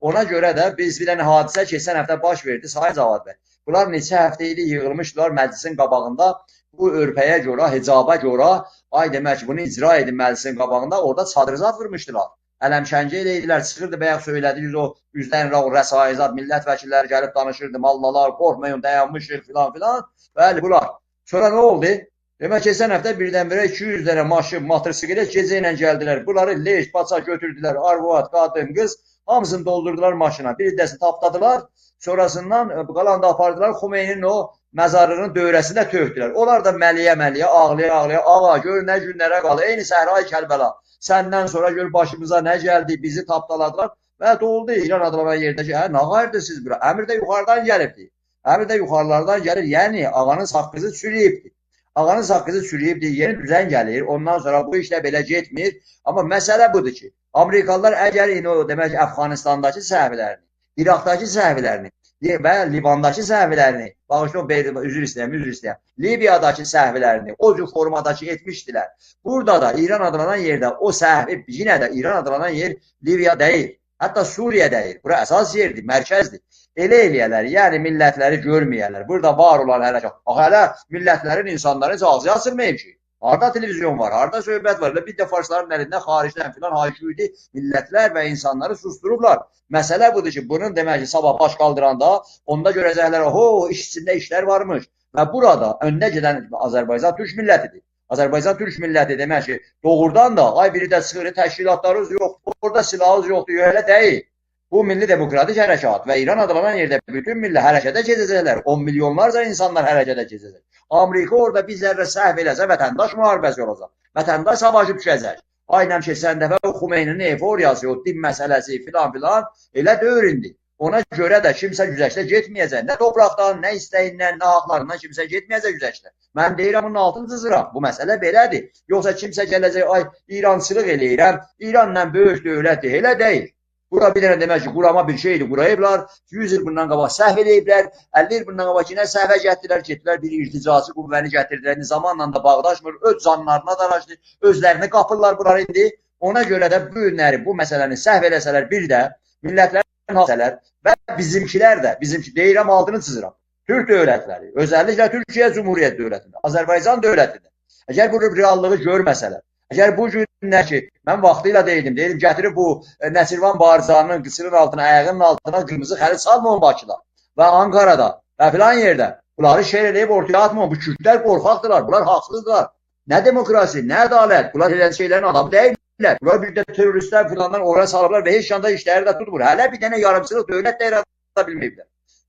Ona görə də biz bir dənə hadisə keçən həftə baş verdi, Sayın Cavad bəy. Bunlar neçə həftə idi yığılmışdılar məclisin qabağında. Bu örpəyə görə, hicaba görə, ay demək ki, bunu icra edin məclisin qabağında, orada çadırızat vurmuşdular. Ələmşəngə edildilər, çıxırdı, bəyək söylədi, o üzdən o rəsaizat, millət vəkilləri gəlib danışırdı, mallalar, qorxmayın, dayanmışıq, filan filan. Bəli, bunlar. Sonra nə oldu? Demək, keçən həftə birdən-birə 200 dənə maşın, motosiklet gecə ilə gəldilər. Bunları leş, paça götürdülər, arvad, qadın, qız, hamısını doldurdular maşına. Bir idəsini tapdadılar, sonrasından qalan da apardılar, Xumeyninin o məzarlığının dövrəsində tökdülər. Onlar da məliyə-məliyə, ağlaya-ağlaya, ağa, gör nə günlərə qalır, eyni Səhra-i Kərbəla. Səndən sonra gör başımıza nə gəldi, bizi tapdaladılar və doldu İran adlanan yerdə ki, nə qayırdı siz bura? Əmr də yuxarıdan gəlibdi. Əmr də yuxarılardan gəlir, yəni ağanız haqqınızı çürüyübdi. Ağanız haqqınızı çürüyübdi, yeni düzen gəlir, ondan sonra bu işlə belə getmir. Amma məsələ budur ki, Amerikalılar əgər o demək ki, Əfqanistandakı səhvlərini, İraqdakı səhvlərini və Livandakı səhvlərini, bağışlayın, üzr istəyəm, Libiyadakı səhvlərini o cür formadakı etmişdilər. Burada da İran adlanan yerdə o səhvi, yenə də İran adlanan yer Libiya deyil, hətta Suriya deyil. Bura əsas yerdir, mərkəzdir. Elə eləyərlər, yəni millətləri görməyərlər. Burada var olan hərəkat. Hələ millətlərin, insanların heç ağzı açılmayıb ki. Harada televizyon var, harada söhbət var. Bir də farsların əlindən, xaricdən filan hayküyüdü millətlər və insanları susturublar. Məsələ budur ki, bunun demək ki, sabah baş qaldıranda onda görəcəklər, iş içində işlər varmış. Və burada öndə gedən Azərbaycan türk millətidir. Azərbaycan türk milləti demək ki, doğrudan da ay biri də çıxır, təşkilatlarımız yoxdur, orada silahımız yoxdur, elə deyil. Bu milli demokratik hərəkat və İran adlanan yerdə bütün milli hərəkətə keçəcəklər. 10 milyonlarca insanlar hərəkətə keçəcək. Amerika orada bizlərlə səhv eləsə vətəndaş müharibəsi olacaq. Vətəndaş savaşı düşəcək. Aynən keçən dəfə Xumeyninin eforiyası, o din məsələsi filan filan elə dövründür. Ona görə də kimsə güzəştə getməyəcək. Nə topraqdan, nə istəyindən, nə haqlarından kimsə getməyəcək güzəştə. Mən deyirəm, bunun altını çizirəm. Bu məsələ belədir. Yoxsa kimsə gələcək, ay İrançılıq eləyirəm, İranla böyük dövlətdir. Elə deyil. Bura bir dənə demək ki, qurama bir şeydir, qurayıblar, 100 il bundan qabaq səhv ediblər, 50 il bundan qabaq yine səhvə gətirdilər, getdilər bir irticası qüvvəni gətirdilər, zamanla da bağdaşmır, öz canlarına daraşdı, özlərini qapırlar bunlar indi. Ona görə də bu günləri, bu məsələni səhv eləsələr bir də, millətlərin hasələr və bizimkilər də, bizimki deyirəm altını çizirəm, Türk dövlətləri, özəlliklə Türkiyə Cumhuriyyət dövlətində, Azərbaycan dövlətində, əgər bu reallığı görməsələr, əgər bu günlər ki, mən vaxtıyla deyildim, gətirib bu Nəsirvan Barzanın qısırın altına, ayağının altına qırmızı xərit salmıyor Bakıda və Ankara'da və filan yerdə. Bunları şehir edib ortaya atmıyor. Bu Kürtlər qorxaqdırlar, bunlar haqsızdılar. Nə demokrasi, nə ədalət, bunlar elə şeylərin adamı deyirlər. Bunlar bir də teröristlər filandan oraya salıblar və heç yanda işləri də tutmur. Hələ bir dənə yarımçılıq dövlət də yarada bilməyiblər.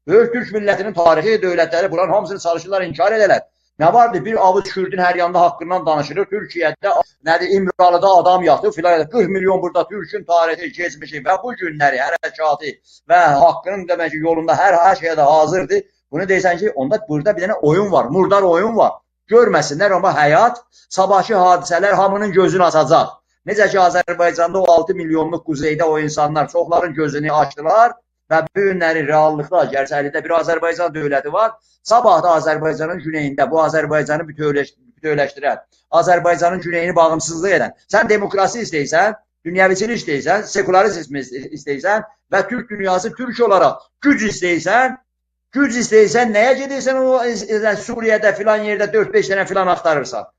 Böyük Türk millətinin tarixi dövlətləri bunların hamısını çalışırlar, inkar edələr. Nə vardı? Bir avuç Kürdün hər yanda haqqından danışılır. Türkiyədə, nədir, İmralıda adam yatıb filan. 40 milyon burada Türkün tarixi keçmişi və bu günləri, hərəkatı və haqqının demək ki, yolunda hər şeyə də hazırdır. Bunu deyirsən ki, onda burada bir dənə oyun var, murdar oyun var. Görməsinlər, amma həyat, sabahki hadisələr hamının gözünü açacaq. Necə ki, Azərbaycanda o 6 milyonluq quzeydə o insanlar çoxların gözünü açdılar. Və bu günləri reallıqda, gərsəlikdə bir Azərbaycan dövləti var. Sabah da Azərbaycanın güneyində bu Azərbaycanı bütövləşdirən, Azərbaycanın güneyini bağımsızlıq edən. Sən demokrasi istəyirsən, dünyəviçilik istəyirsən, sekularizm istəyirsən və Türk dünyası Türk olaraq güc istəyirsən, nəyə gedirsən o Suriyədə filan yerdə 4-5 dənə filan axtarırsan.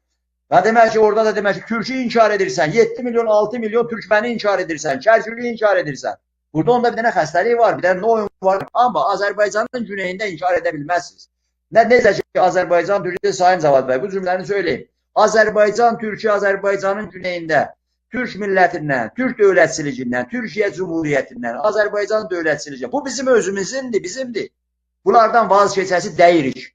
Və demək ki, orada da demək ki, Türk'ü inkar edirsən, 7 milyon, 6 milyon Türkməni inkar edirsən, Kərkülü inkar edirsən. Burada onda bir dənə xəstəlik var, bir dənə oyun var. Amma Azərbaycanın güneyində inkar edə bilməzsiniz. Necə ki, Azərbaycan Türkiyə Sayın Cavad bəy, bu cümləni söyleyeyim. Azərbaycan Türkiyə Azərbaycanın güneyində Türk millətindən, Türk dövlətçiliyindən, Türkiyə Cumhuriyyətindən, Azərbaycan dövlətçiliyindən. Bu bizim özümüzündir, bizimdir. Bunlardan vazgeçəsi deyirik.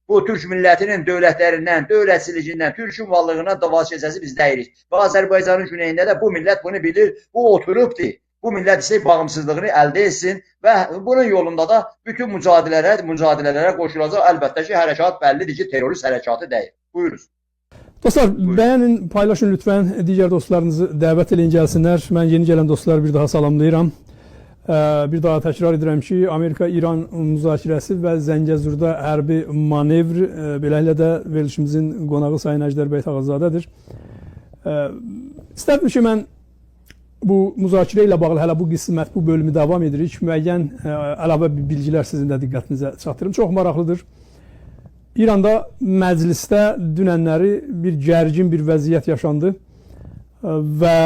Bu Türk millətinin dövlətlərindən, dövlətçiliyindən, Türkün varlığına da vazgeçəsi biz deyirik. Və Azərbaycanın güneyində də bu millət bunu bilir, bu oturubdur. Bu millət isə bağımsızlığını əldə etsin və bunun yolunda da bütün mücadilələrə qoşulacaq. Əlbəttə ki, hərəkat bəllidir ki, terörist hərəkatı deyil. Buyuruz. Dostlar, bəyənin, paylaşın lütfən. Digər dostlarınızı dəvət eləyin, gəlsinlər. Mən yeni gələn dostları bir daha salamlayıram. Bir daha təkrar edirəm ki, Amerika-İran müzakirəsi və Zəngəzurda hərbi manevr, beləliklə də verilişimizin qonağı Sayın Əjdər bəy Ağazadədir. İstərdim ki, mən bu müzakirə ilə bağlı hələ bu qismət, bu bölümü davam edirik. Müəyyən əlavə bilgilər sizin də diqqətinizə çatdırım. Çox maraqlıdır. İranda məclisdə dünənləri bir gərgin bir vəziyyət yaşandı və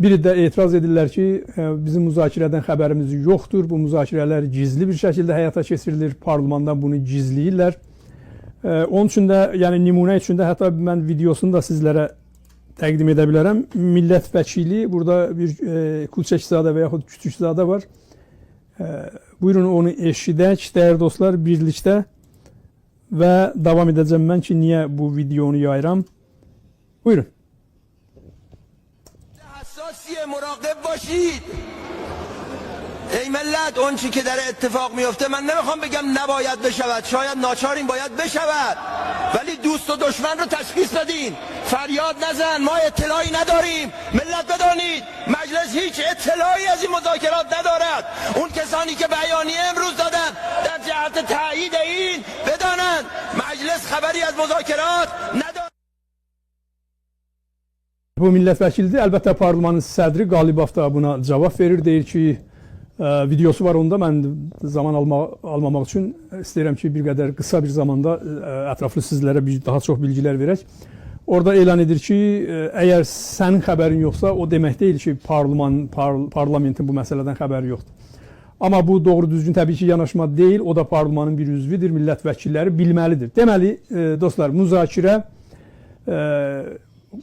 biri də etiraz edirlər ki, bizim müzakirədən xəbərimiz yoxdur. Bu müzakirələr gizli bir şəkildə həyata keçirilir. Parlamendan bunu gizləyirlər. Onun üçün də, yəni nümunə üçün də hətta mən videosunu da sizlərə təqdim edə bilərəm. Millət vəkili, burada bir Kulçəkzadə və yaxud Küçükzadə var. Buyurun onu eşidək, dəyərli dostlar, birlikdə və davam edəcəm mən ki, niyə bu videonu yayıram. Buyurun. حساسیه مراقب باشید ای ملت اون چی که داره اتفاق میفته من نمیخوام بگم نباید بشود شاید ناچارین باید بشود ولی دوست و دشمن رو تشخیص بدین فریاد نزن ما اطلاعی نداریم ملت بدانید مجلس هیچ اطلاعی از این مذاکرات ندارد اون کسانی که بیانیه امروز دادن در جهت تایید این بدانند مجلس خبری از مذاکرات ندارد. Bu millət vəkilidir. Əlbəttə parlamentın sədri Qalibov da buna cavab verir. Deyir ki, videosu var onda. Mən zaman almamaq üçün istəyirəm ki, bir qədər qısa bir zamanda ətraflı sizlərə daha çox bilgilər verək. Orada elan edir ki, əgər sənin xəbərin yoxsa, o demək deyil ki, parlamentin bu məsələdən xəbəri yoxdur. Amma bu doğru düzgün təbii ki, yanaşma deyil. O da parlamentın bir üzvüdür. Millət vəkilləri bilməlidir. Deməli, dostlar, müzakirə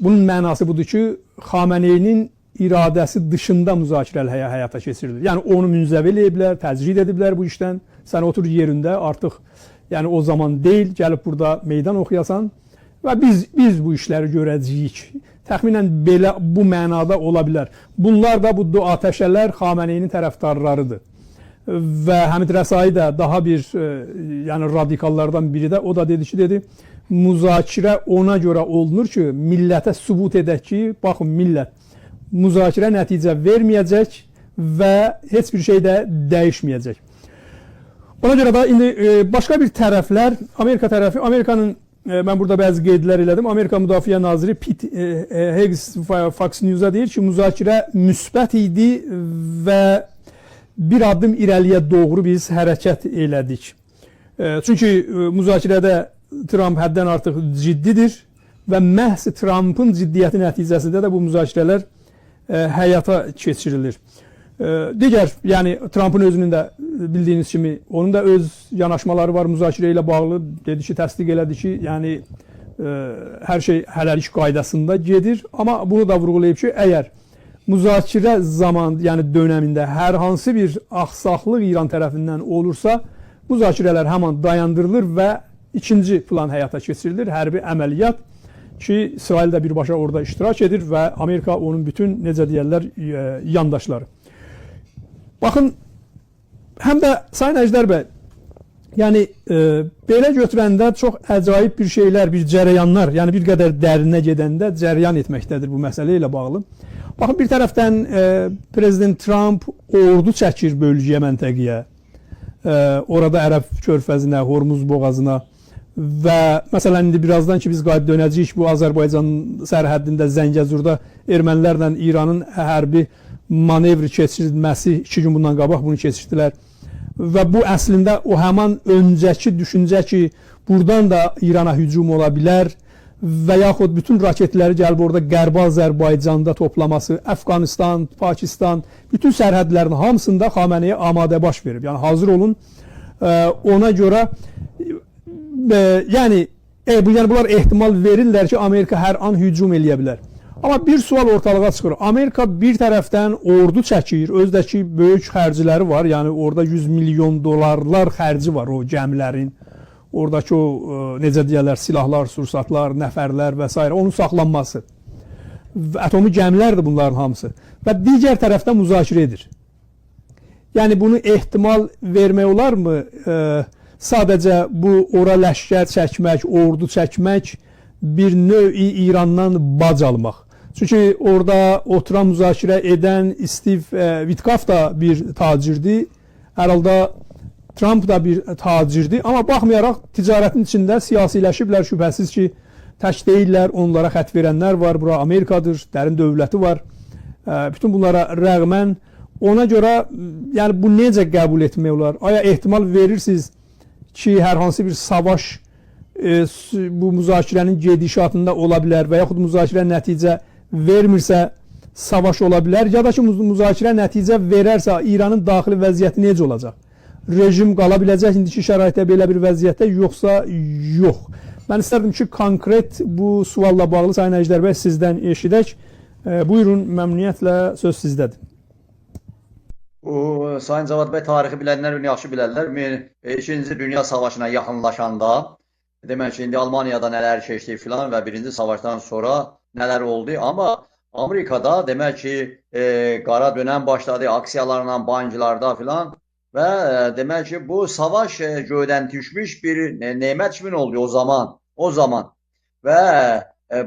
bunun mənası budur ki, Xameneyinin iradəsi dışında müzakirələr həyata keçirilir. Yəni onu münzəvi eləyiblər, təcrid ediblər bu işdən. Sən otur yerində artıq, yəni o zaman deyil, gəlib burada meydan oxuyasan və biz bu işləri görəcəyik. Təxminən belə bu mənada ola bilər. Bunlar da bu atəşələr Xameneyinin tərəfdarlarıdır. Və Həmid Rəsai də daha bir yəni radikallardan biri də o da dedi ki, müzakirə ona görə olunur ki, millətə sübut edək ki, baxın millət, müzakirə nəticə verməyəcək və heç bir şey də dəyişməyəcək. Ona görə də indi başqa bir tərəflər, Amerika tərəfi, Amerikanın, mən burada bəzi qeydlər elədim, Amerika Müdafiə Naziri Pete Higgs Fox News-a deyir ki, müzakirə müsbət idi və bir addım irəliyə doğru biz hərəkət elədik. Çünki müzakirədə Trump həddən artıq ciddidir və məhz Trumpın ciddiyyəti nəticəsində də bu müzakirələr həyata keçirilir. Digər, yəni Trumpın özünün də bildiyiniz kimi, onun da öz yanaşmaları var müzakirə ilə bağlı. Dedi ki, təsdiq elədi ki, yəni hər şey hələlik qaydasında gedir. Amma bunu da vurğulayıb ki, əgər müzakirə zaman, yəni dönəmində hər hansı bir axsaqlıq İran tərəfindən olursa, müzakirələr həman dayandırılır və ikinci plan həyata keçirilir, hərbi əməliyyat ki, İsrail də birbaşa orada iştirak edir və Amerika onun bütün, necə deyərlər, yandaşları. Baxın, həm də Sayın Əjdər bəy, yəni belə götürəndə çox əcaib bir şeylər, bir cərəyanlar, yəni bir qədər dərinə gedəndə cərəyan etməkdədir bu məsələ ilə bağlı. Baxın, bir tərəfdən Prezident Trump ordu çəkir bölgəyə, məntəqəyə, orada Ərəb körfəzinə, Hormuz boğazına və məsələn indi birazdan ki biz qayıt dönəcəyik bu Azərbaycan sərhəddində Zəngəzurda ermənilərlə İranın hərbi manevri keçirilməsi 2 gün bundan qabaq bunu keçirdilər və bu əslində o həman öncəki düşüncə ki buradan da İrana hücum ola bilər və yaxud bütün raketləri gəlib orada Qərbi Azərbaycanda toplaması, Əfqanistan, Pakistan, bütün sərhədlərin hamısında Xameneyə amadə baş verib. Yəni hazır olun, ona görə yəni bunlar ehtimal verirlər ki, Amerika hər an hücum eləyə bilər. Amma bir sual ortalığa çıxır. Amerika bir tərəfdən ordu çəkir, özdəki böyük xərcləri var, yəni orada 100 milyon dolarlar xərci var o gəmilərin. Oradakı o, necə deyərlər, silahlar, sursatlar, nəfərlər və s. onun saxlanması. Atomi gəmilərdir bunların hamısı. Və digər tərəfdən müzakirə edir. Yəni bunu ehtimal vermək olarmı? Sadəcə bu ora ləşkər çəkmək, ordu çəkmək, bir növ İrandan bac almaq. Çünki orada oturan müzakirə edən Steve Witkoff da bir tacirdir. Hər halda Trump da bir tacirdir. Amma baxmayaraq ticarətin içində siyasiləşiblər, şübhəsiz ki, tək deyirlər, onlara xət verənlər var. Bura Amerikadır, dərin dövləti var. Bütün bunlara rəğmən ona görə yəni bu necə qəbul etmək olar? Aya ehtimal verirsiniz ki, hər hansı bir savaş bu müzakirənin gedişatında ola bilər və yaxud müzakirə nəticə vermirsə savaş ola bilər, ya da ki müzakirə nəticə verərsə İranın daxili vəziyyəti necə olacaq? Rejim qala biləcək indiki şəraitdə belə bir vəziyyətdə, yoxsa yox? Mən istərdim ki, konkret bu sualla bağlı Sayın Əjdər bəy sizdən eşidək. Buyurun, məmnuniyyətlə söz sizdədir. Sayın Cavad bəy, tarixi bilənlər yaxşı bilərlər. 2-ci Dünya Savaşına yaxınlaşanda, demək ki, indi Almaniyada nələr keçdi filan və 1-ci savaşdan sonra nələr oldu. Amma Amerikada demək ki, qara dönəm başladı, aksiyalarla banklarda filan və demək ki, bu savaş göydən düşmüş bir nemət kimi oldu o zaman. Və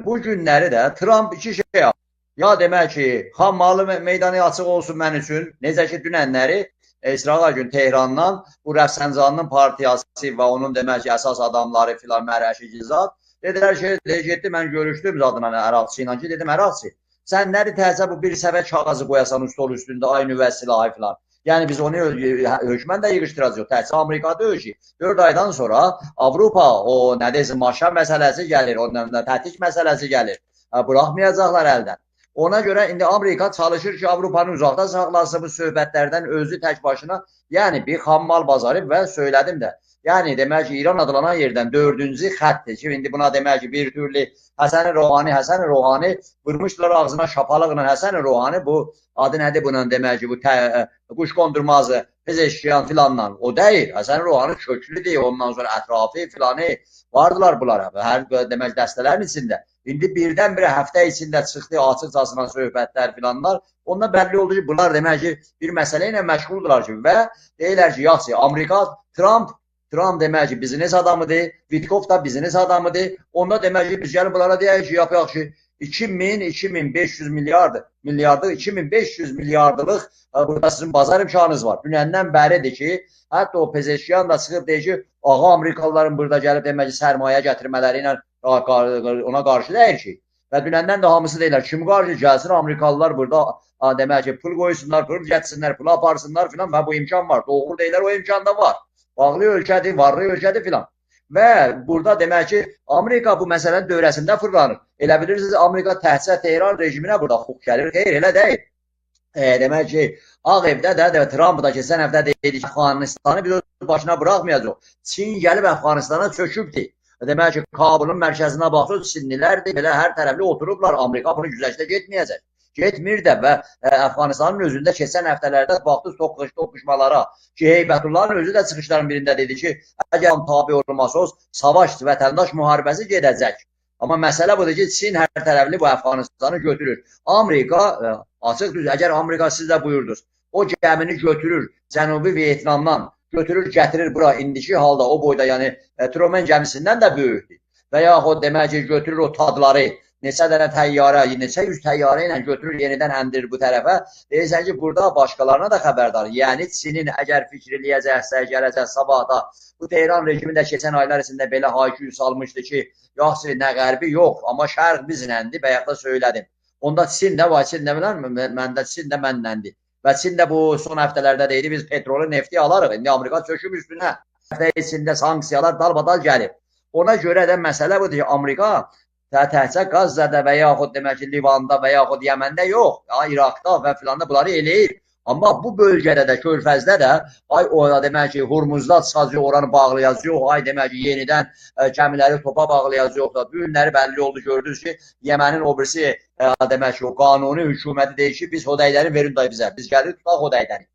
bu günləri də Trump iki şey yaptı. Ya demək ki, xam malı meydanı açıq olsun mən üçün. Necə ki, dünənləri İsrail gün Tehrandan bu Rəfsəncanının partiyası və onun demək ki, əsas adamları filan Mərəşi Gizad dedilər ki, getdi, mən görüşdüm zadına Əraqçı ilə ki, dedim, Əraqçı, sən nədir təhsə bu bir səvət kağızı qoyasan stol üstündə, ay nüvə silahı filan. Yəni biz onu hökmən də yığışdıracaq. Təhsil Amerikada ölçü. 4 aydan sonra Avropa o nə desin, maşa məsələsi gəlir, ondan tətik məsələsi gəlir. Buraxmayacaqlar əldən. Ona görə indi Amerika çalışır ki, Avropanı uzaqda saxlasın bu söhbətlərdən özü tək başına. Yəni bir xammal bazarı və söylədim də. Yəni demək ki, İran adlanan yerdən 4-cü xəttdir ki, indi buna demək ki, bir türlü Həsən Ruhani vurmuşlar ağzına şapalıqla Həsən Ruhani, bu adı nədir bunun demək ki, bu quş qondurmazı, Pezeşkiyan filanla, o deyil. Həsən Ruhani köklü deyil, ondan sonra ətrafı filanı vardılar bunlara, hər demək dəstələrin içində. İndi birdən-birə həftə içində çıxdı açıqcasına söhbətlər filanlar, ondan bəlli oldu ki, bunlar demək ki, bir məsələ ilə məşğuldurlar ki, və deyirlər ki, yaxşı, Amerika, Trump demək ki, biznes adamıdır, Vitkov da biznes adamıdır. Onda demək ki, biz gəlin bunlara deyək ki, yapaq ki, 2500 milyardlıq burada sizin bazar imkanınız var. Dünəndən bəridir ki, hətta o Pezeşkiyan da çıxıb deyir ki, ağa Amerikalıların burada gəlib demək ki, sərmayə gətirmələri ilə ona qarşı deyir ki, və dünəndən də hamısı deyirlər, kim qarşı gəlsin, Amerikalılar burada demək ki, pul qoysunlar, pul gətirsinlər, pul aparsınlar filan və bu imkan var. Doğru deyirlər, o imkan da var. Bağlı ölkədir, varlı ölkədir filan. Və burada demək ki, Amerika bu məsələnin dövrəsində fırlanır. Elə bilirsiniz, Amerika təhsə Tehran rejiminə burada hüquq gəlir. Xeyr, elə deyil. Demək ki, Ağ Evdə də Trump da keçən həftə dedi ki, Əfqanistanı biz öz başına buraxmayacaq. Çin gəlib Əfqanistana çökübdür. Demək ki, Kabulun mərkəzinə baxsın, Çinlilərdir, belə hər tərəfli oturublar. Amerika bunu güzəşdə getməyəcək. Getmir də və Əfqanistanın özündə keçən həftələrdə baxdıq toqquşmalara ki, Heybətullahın özü də çıxışların birində dedi ki, əgər tabi olmasaz, savaş, vətəndaş müharibəsi gedəcək. Amma məsələ budur ki, Çin hər tərəfli bu Əfqanistanı götürür. Amerika, açıq düz, əgər Amerika siz də buyurdunuz, o gəmini götürür Cənubi Vyetnamdan, götürür, gətirir bura, indiki halda o boyda, yəni Truman gəmisindən də böyükdür. Və yaxud demək ki, götürür o tadları, neçə dənə təyyarə, neçə yüz təyyarə ilə götürür, yenidən əndirir bu tərəfə. Deyirsən ki, burada başqalarına da xəbərdar. Yəni, Çinin əgər fikir eləyəcəksə, gələcək sabahda, bu Tehran rejimi də keçən aylar içində belə hayküyü salmışdı ki, yaxşı, nə qərbi yox, amma şərq bizləndir, bayaq da söylədim. Onda Çin də var, Çin də bilən, məndə Çin də mənləndir. Və Çin də bu son həftələrdə deyildi, biz petrolu, nefti alarıq. İndi Amerika çöküm üstünə. Həftə içində sanksiyalar dalbadal gəlir. Ona görə də məsələ budur ki, Amerika təhsə Qazzada və yaxud demək ki, Livanda və yaxud Yəməndə yox, İraqda və filanda bunları eləyir. Amma bu bölgədə də, Körfəzdə də, ay orada demək ki, Hurmuzda sadəcə oranı bağlayacaq, ay demək ki, yenidən gəmiləri topa bağlayacaq da, bu günləri bəlli oldu, gördünüz ki, Yəmənin o birisi, demək ki, o qanuni hökuməti deyir ki, biz Hodəydəni verin da bizə, biz gəlir tutaq Hodəydəni.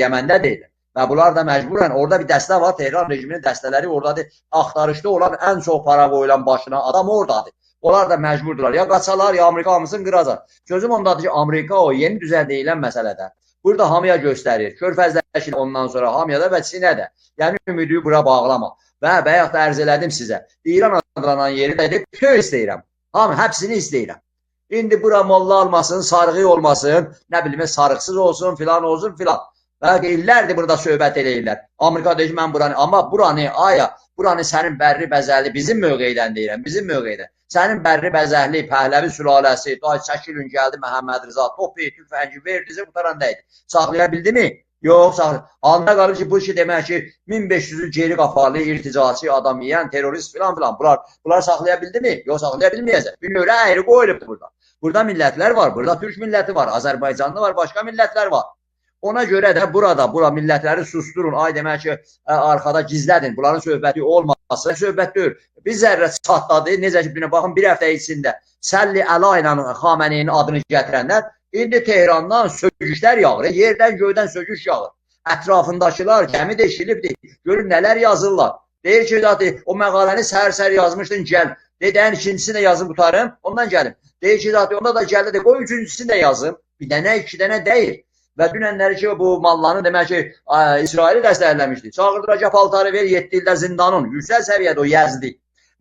Yəməndə deyil. Və bunlar da məcburən, orada bir dəstə var, Tehran rejiminin dəstələri oradadır, axtarışda olan ən çox para qoyulan başına adam oradadır. Onlar da məcburdurlar. Ya qaçalar, ya Amerika hamısını qıracaq. Sözüm ondadır ki, Amerika o yeni düzən deyilən məsələdə. Burada hamıya göstərir. Körfəzdəki ondan sonra hamıyada və Çinə də. Yəni, ümidi bura bağlama. Və bayaq da ərz elədim sizə. İran adlanan yeri də edib, tüy istəyirəm. Hamı, həbsini istəyirəm. İndi bura molla almasın, sarığı olmasın, nə bilmə, sarıqsız olsun, filan olsun, filan. Və illərdir burada söhbət eləyirlər. Amerika deyir ki, mən buranı, amma buranı, aya, buranı sənin bərri bəzərli, bizim mövqeydən deyirəm, bizim mövqeydən. Sənin bərri bəzərli, Pəhləvi sülaləsi, day çəkilin gəldi Məhəmməd Rıza, topu, tüfəngi verdi, qutarandaydı. Saxlaya bildi mi? Yox, anda qalır ki, bu işi demək ki, 1500'ü geri qafalı, irticaçı, adam yiyən, terörist filan filan. Bunlar saxlaya bildi mi? Yox, saxlaya bilməyəcək. Bir növrə əyri qoyulubdur burada. Burada millətlər var, burada Türk milləti var, Azərbaycanlı var, başqa millətlər var. Ona görə də bura millətləri susturun, ay demək ki, arxada gizlədin, bunların söhbəti olmasın. Söhbət deyil. Bir zərrə çatladı, necə ki, baxın, bir həftə içində Səlli Əla ilə Xameneyin adını gətirənlər, indi Tehrandan söküşlər yağır, yerdən göydən söküş yağır. Ətrafındakılar gəmi deşilibdir, görün nələr yazırlar. Deyir ki, o məqaləni səhər-səhər yazmışdın, gəl. Deyən ikincisini də yazıb qutarım, ondan gəlim. Deyir ki, onda da gəldi de, qoy üçüncüsünü də yazım. Bir dənə, iki dənə deyir. Və dünənləri ki, bu mallarını demək ki, İsraili dəstəkləmişdi. Çağırdıracaq paltarı ver, 7 ildə zindanın. Yüksək səviyyədə o yazdı.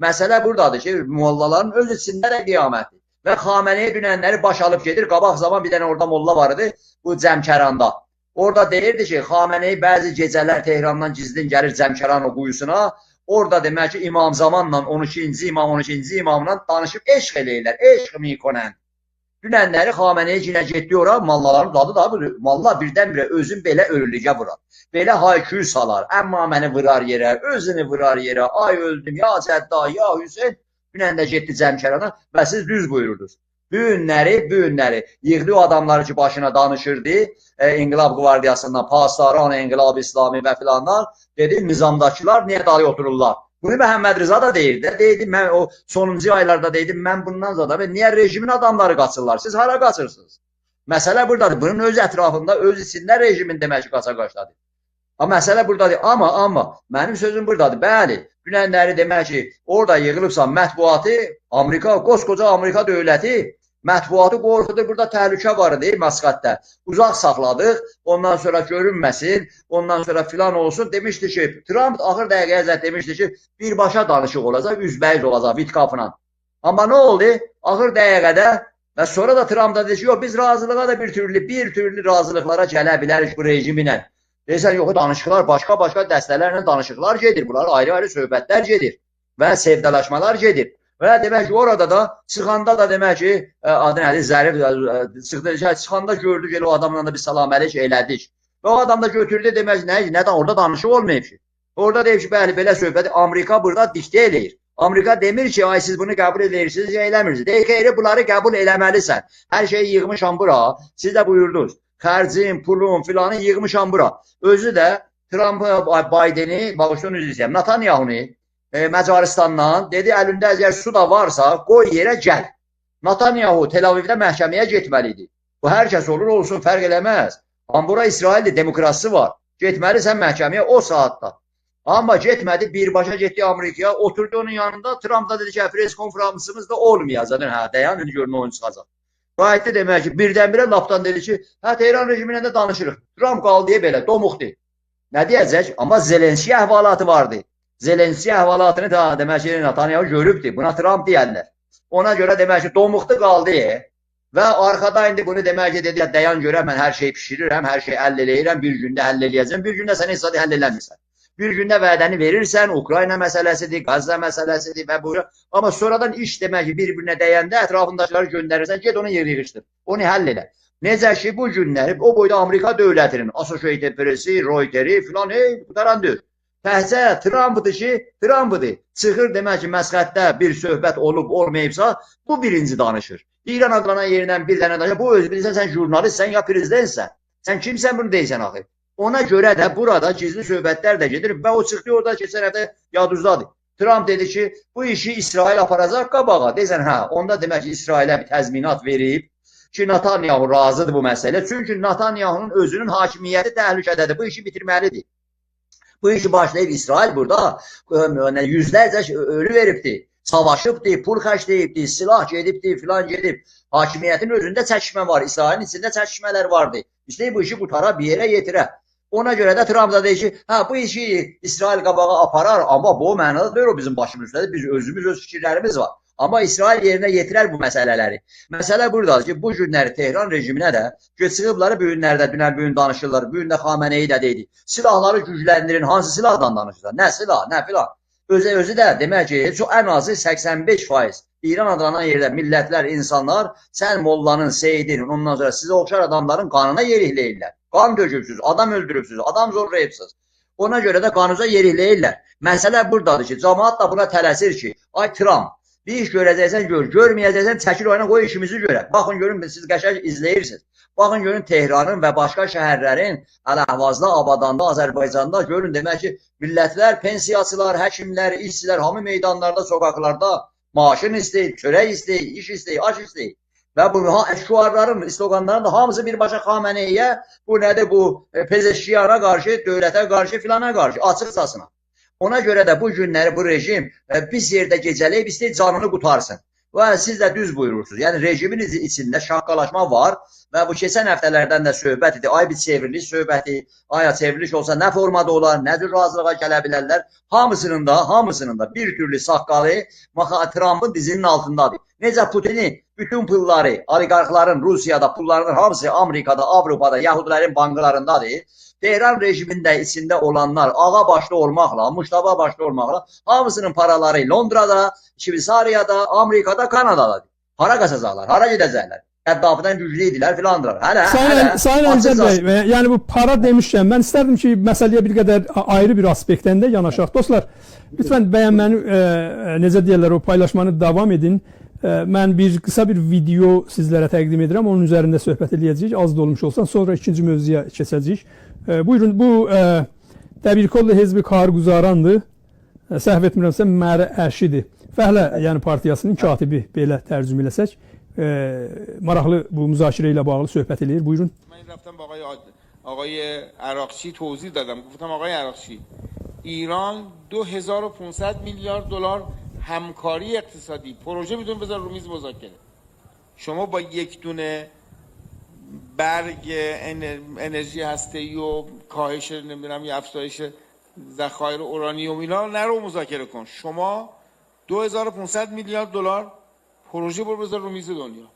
Məsələ buradadır ki, mollaların öz içində də qiyamətdir. Və Xameneyi dünənləri baş alıb gedir. Qabaq zaman bir dənə orada molla var idi, bu Cəmkəranda. Orada deyirdi ki, Xameneyi bəzi gecələr Tehrandan gizlin gəlir Cəmkəran o quyusuna. Orada demək ki, İmam Zamanla 12-ci imam, 12-ci imamla danışıb eşq eləyirlər, eşq mikonən. Dünənləri Xameneyi cinə getdi ora, mallaların dadı da, mallar birdən-birə özün belə ölülücə vurar. Belə hayküyü salar, əmma məni vurar yerə, özünü vurar yerə, ay öldüm, ya Cədda, ya Hüseyin. Dünən də getdi Cəmkərana və siz düz buyururdunuz. Bu günləri yığdı o adamları ki, başına danışırdı, İnqilab Qvardiyasından, Pastaran, İnqilab İslami və filanlar, dedi, nizamdakılar niyə dalı otururlar? Bunu Məhəmməd Rıza da deyirdi. Deydi, mən o sonuncu aylarda deydim, mən bundan sonra niyə rejimin adamları qaçırlar? Siz hara qaçırsınız? Məsələ buradadır. Bunun öz ətrafında, öz içində rejimin demək ki, qaça qaçladı. Amma məsələ buradadır. Amma mənim sözüm buradadır. Bəli, dünənləri demək ki, orada yığılıbsa mətbuatı, Amerika, qoskoca Amerika dövləti, mətbuatı qorxudur, burada təhlükə var idi Məskətdə. Uzaq saxladıq, ondan sonra görünməsin, ondan sonra filan olsun. Demişdi ki, Trump axır dəqiqəyə demişdi ki, birbaşa danışıq olacaq, üzbəyiz olacaq Vitkafla. Amma nə oldu? Axır dəqiqədə və sonra da Trump da dedi ki, yox, biz razılığa da bir türlü razılıqlara gələ bilərik bu rejiminlə. Deyirsən, yox, danışıqlar, başqa dəstələrlə danışıqlar gedir, bunlar ayrı-ayrı söhbətlər gedir və sevdalaşmalar gedir. Və demək ki, orada da çıxanda da demək ki, adı nədir, Zərif çıxanda gördük, elə o adamla da bir salam-əlik elədik. Və o adam da götürdü demək ki, nədən orada danışıq olmayıb ki. Orada deyib ki, bəli, belə söhbəti Amerika burada diktə eləyir. Amerika demir ki, ay siz bunu qəbul edirsiniz, ya eləmirsiniz. Deyir ki, bunları qəbul eləməlisən. Hər şeyi yığmışam bura, siz də buyurdunuz. Xərcim, pulum, filanı yığmışam bura. Özü də Trump'ı, Biden'i, bağışdan üzr istəyəm, Netanyahu'nu, Macaristandan dedi, əlində əgər su da varsa, qoy yerə gəl. Netanyahu Tel Avivdə məhkəməyə getməlidir. Bu hər kəs olur, olsun, fərq eləməz. Amma bura İsraildə demokrasisi var. Getməlisən məhkəməyə o saatda. Amma getmədi, birbaşa getdi Amerikaya, oturdu onun yanında. Trump da dedi ki, pres konferansımız da olmayacaq. Dayan, indi görün oyun çıxacaq. Qayıtdı demək ki, birdən-birə lapdan dedi ki, Tehran rejiminə də danışırıq. Trump qaldı deyə belə, domuqdu. Nə deyəcək? Amma Zelenski əhvalatı vardı. Zelenski əhvalatını da demək ki, Netanyahu görübdür. Buna Trump deyərlər. Ona görə demək ki, domuqdu qaldı. Və arxada indi bunu demək ki, dedi, dayan görə, mən hər şeyi pişirirəm, hər şeyi həll eləyirəm, bir gündə həll eləyəcəm. Bir gündə sən heç zaten həll eləmirsən. Bir gündə vədəni verirsən, Ukrayna məsələsidir, Qazza məsələsidir və bu. Amma sonradan iş demək ki, bir-birinə dəyəndə ətrafındakiləri göndərirsən, get onu yığışdır, onu həll elə. Necə ki, bu günləri o boyda Amerika dövlətinin, Associated Press-i, Reuters-i filan, qutarandır. Təhcə Trump'dır ki, Trump'dır. Çıxır demək ki, Məskətdə bir söhbət olub, olmayıbsa, bu birinci danışır. İran adlanan yerindən bir dənə danışır. Bu öz bilirsən, sən jurnalistsən ya prezidentsən. Sən kimsən bunu deyirsən axı? Ona görə də burada gizli söhbətlər də gedir və o çıxdı orada keçən həftə yadınızdadır. Trump dedi ki, bu işi İsrail aparacaq qabağa. Deyirsən, hə, onda demək ki, İsrailə bir təzminat verib ki, Netanyahu razıdır bu məsələ. Çünki Netanyahunun özünün hakimiyyəti təhlükədədir. Bu işi bitirməlidir. Bu işi başlayıb İsrail burada yüzlərcə ölü veribdir. Savaşıbdır, pul xərcləyibdir, silah gedibdir, filan gedib. Hakimiyyətin özündə çəkişmə var, İsrailin içində çəkişmələr vardı. İstəyir bu işi qutara, bir yerə yetirə. Ona görə də Trump da deyir ki, hə, bu işi İsrail qabağa aparar, amma bu mənada deyir o bizim başımız üstədir, biz özümüz öz fikirlərimiz var. Amma İsrail yerinə yetirər bu məsələləri. Məsələ buradadır ki, bu günləri Tehran rejiminə də çıxıbları bu günlərdə, dünən bu gün danışırlar, bu gün də Xameneyi də deyildi. Silahları gücləndirin, hansı silahdan danışırlar? Nə silah, nə filan. özü də demək ki, ən azı 85% İran adlanan yerdə millətlər, insanlar sən mollanın, seyidin, ondan sonra sizə oxşar adamların qanına yerikləyirlər. Qan dökübsünüz, adam öldürübsünüz, adam zorlayıbsınız. Ona görə də qanuca yerikləyirlər. Məsələ buradadır ki, cəmaat da buna tələsir ki, ay Trump, bir iş görəcəksən gör, görməyəcəksən çəkil oyuna qoy işimizi görək. Baxın görün, siz qəşəng izləyirsiniz. Baxın görün Tehranın və başqa şəhərlərin Əhvazda, Abadanda, Azərbaycanda görün demək ki, millətlər, pensiyaçılar, həkimlər, işçilər hamı meydanlarda, sokaqlarda maaşın istəyir, çörək istəyir, iş istəyir, aş istəyir. Və bu şüarların, sloganların da hamısı birbaşa Xameneiyə, bu nədir bu Pezeşkiyana qarşı, dövlətə qarşı filana qarşı, açıqcasına. Ona görə də bu günləri bu rejim pis yerdə gecələyib istəyir canını qutarsın. Və siz də düz buyurursunuz. Yəni rejimin içində şaqqalaşma var və bu keçən həftələrdən də söhbət idi. Ay bir çevriliş söhbəti, aya çevriliş olsa nə formada olar, nə cür razılığa gələ bilərlər. Hamısının da bir türlü saqqalı Trump'ın dizinin altındadır. Necə Putinin bütün pulları, oligarxların Rusiyada pullarının hamısı Amerikada, Avropada, Yahudilərin banklarındadır. Tehran rejimində içində olanlar ağa başda olmaqla, muştaba başda olmaqla hamısının paraları Londrada, Şveysariyada, Amerikada, Kanadadadır. Hara qaçacaqlar, hara gedəcəklər? Qəddafıdan güclü idilər filandılar. Sayın Əzəl bəy, yəni bu para demişkən, mən istərdim ki, məsələyə bir qədər ayrı bir aspektdən də yanaşaq. Dostlar, lütfən bəyənməni, necə deyirlər, o paylaşmanı davam edin. Mən qısa bir video sizlərə təqdim edirəm, onun üzərində söhbət edəcəyik, az da olmuş olsan, sonra ikinci mövzuya keçəcəyik. Buyurun, bu Dəbirkollu Hizbi Karguzarandır, səhv etmirəmsə Məri Əşidir. Fəhlə, yəni partiyasının katibi, belə tərcüm eləsək, maraqlı bu müzakirə ilə bağlı söhbət eləyir. Buyurun. من رفتم با آقای عراقچی توضیح دادم، گفتم آقای عراقچی ایران 2500 میلیارد دلار همکاری اقتصادی پروژه میتونه بذاره رو میز مذاکره. شما با یک دونه برگ انرژی هسته‌ای و کاهش نمیدونم یا افزایش ذخایر اورانیوم اینا نرو مذاکره کن. شما 2500 میلیارد دلار پروژه بذار رو میز دنیا.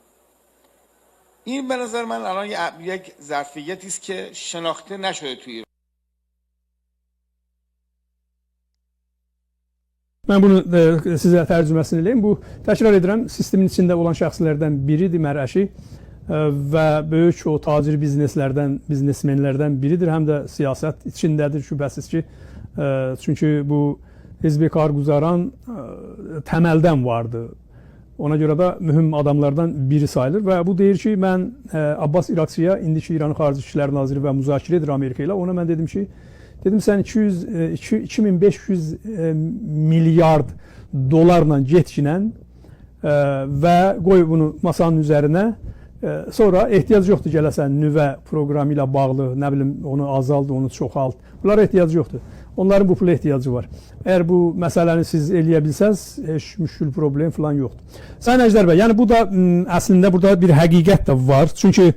این به نظر من الان یک ظرفیتی است که شناخته نشده توی ایران. Mən bunu sizə tərcüməsini eləyim. Bu, təkrar edirəm, sistemin içində olan şəxslərdən biridir Mərəşi və böyük o tacir biznesmenlərdən biridir. Həm də siyasət içindədir, şübhəsiz ki. Çünki bu Hizbi Karguzaran təməldən vardı. Ona görə də mühüm adamlardan biri sayılır və bu deyir ki, mən Abbas İraqçıya, indiki İranın Xarici İşlər Naziri və müzakirə edir Amerika ilə. Ona mən dedim ki, sən 2500 milyard dolarla getkinən və qoy bunu masanın üzərinə, sonra ehtiyac yoxdur gələsən nüvə proqramı ilə bağlı, nə bilim, onu azaldı, onu çoxalt. Bunlara ehtiyac yoxdur. Onların bu pula ehtiyacı var. Əgər bu məsələni siz eləyə bilsəz, heç müşkül problem falan yoxdur. Sayın Əjdər bəy, yəni bu da əslində burada bir həqiqət də var. Çünki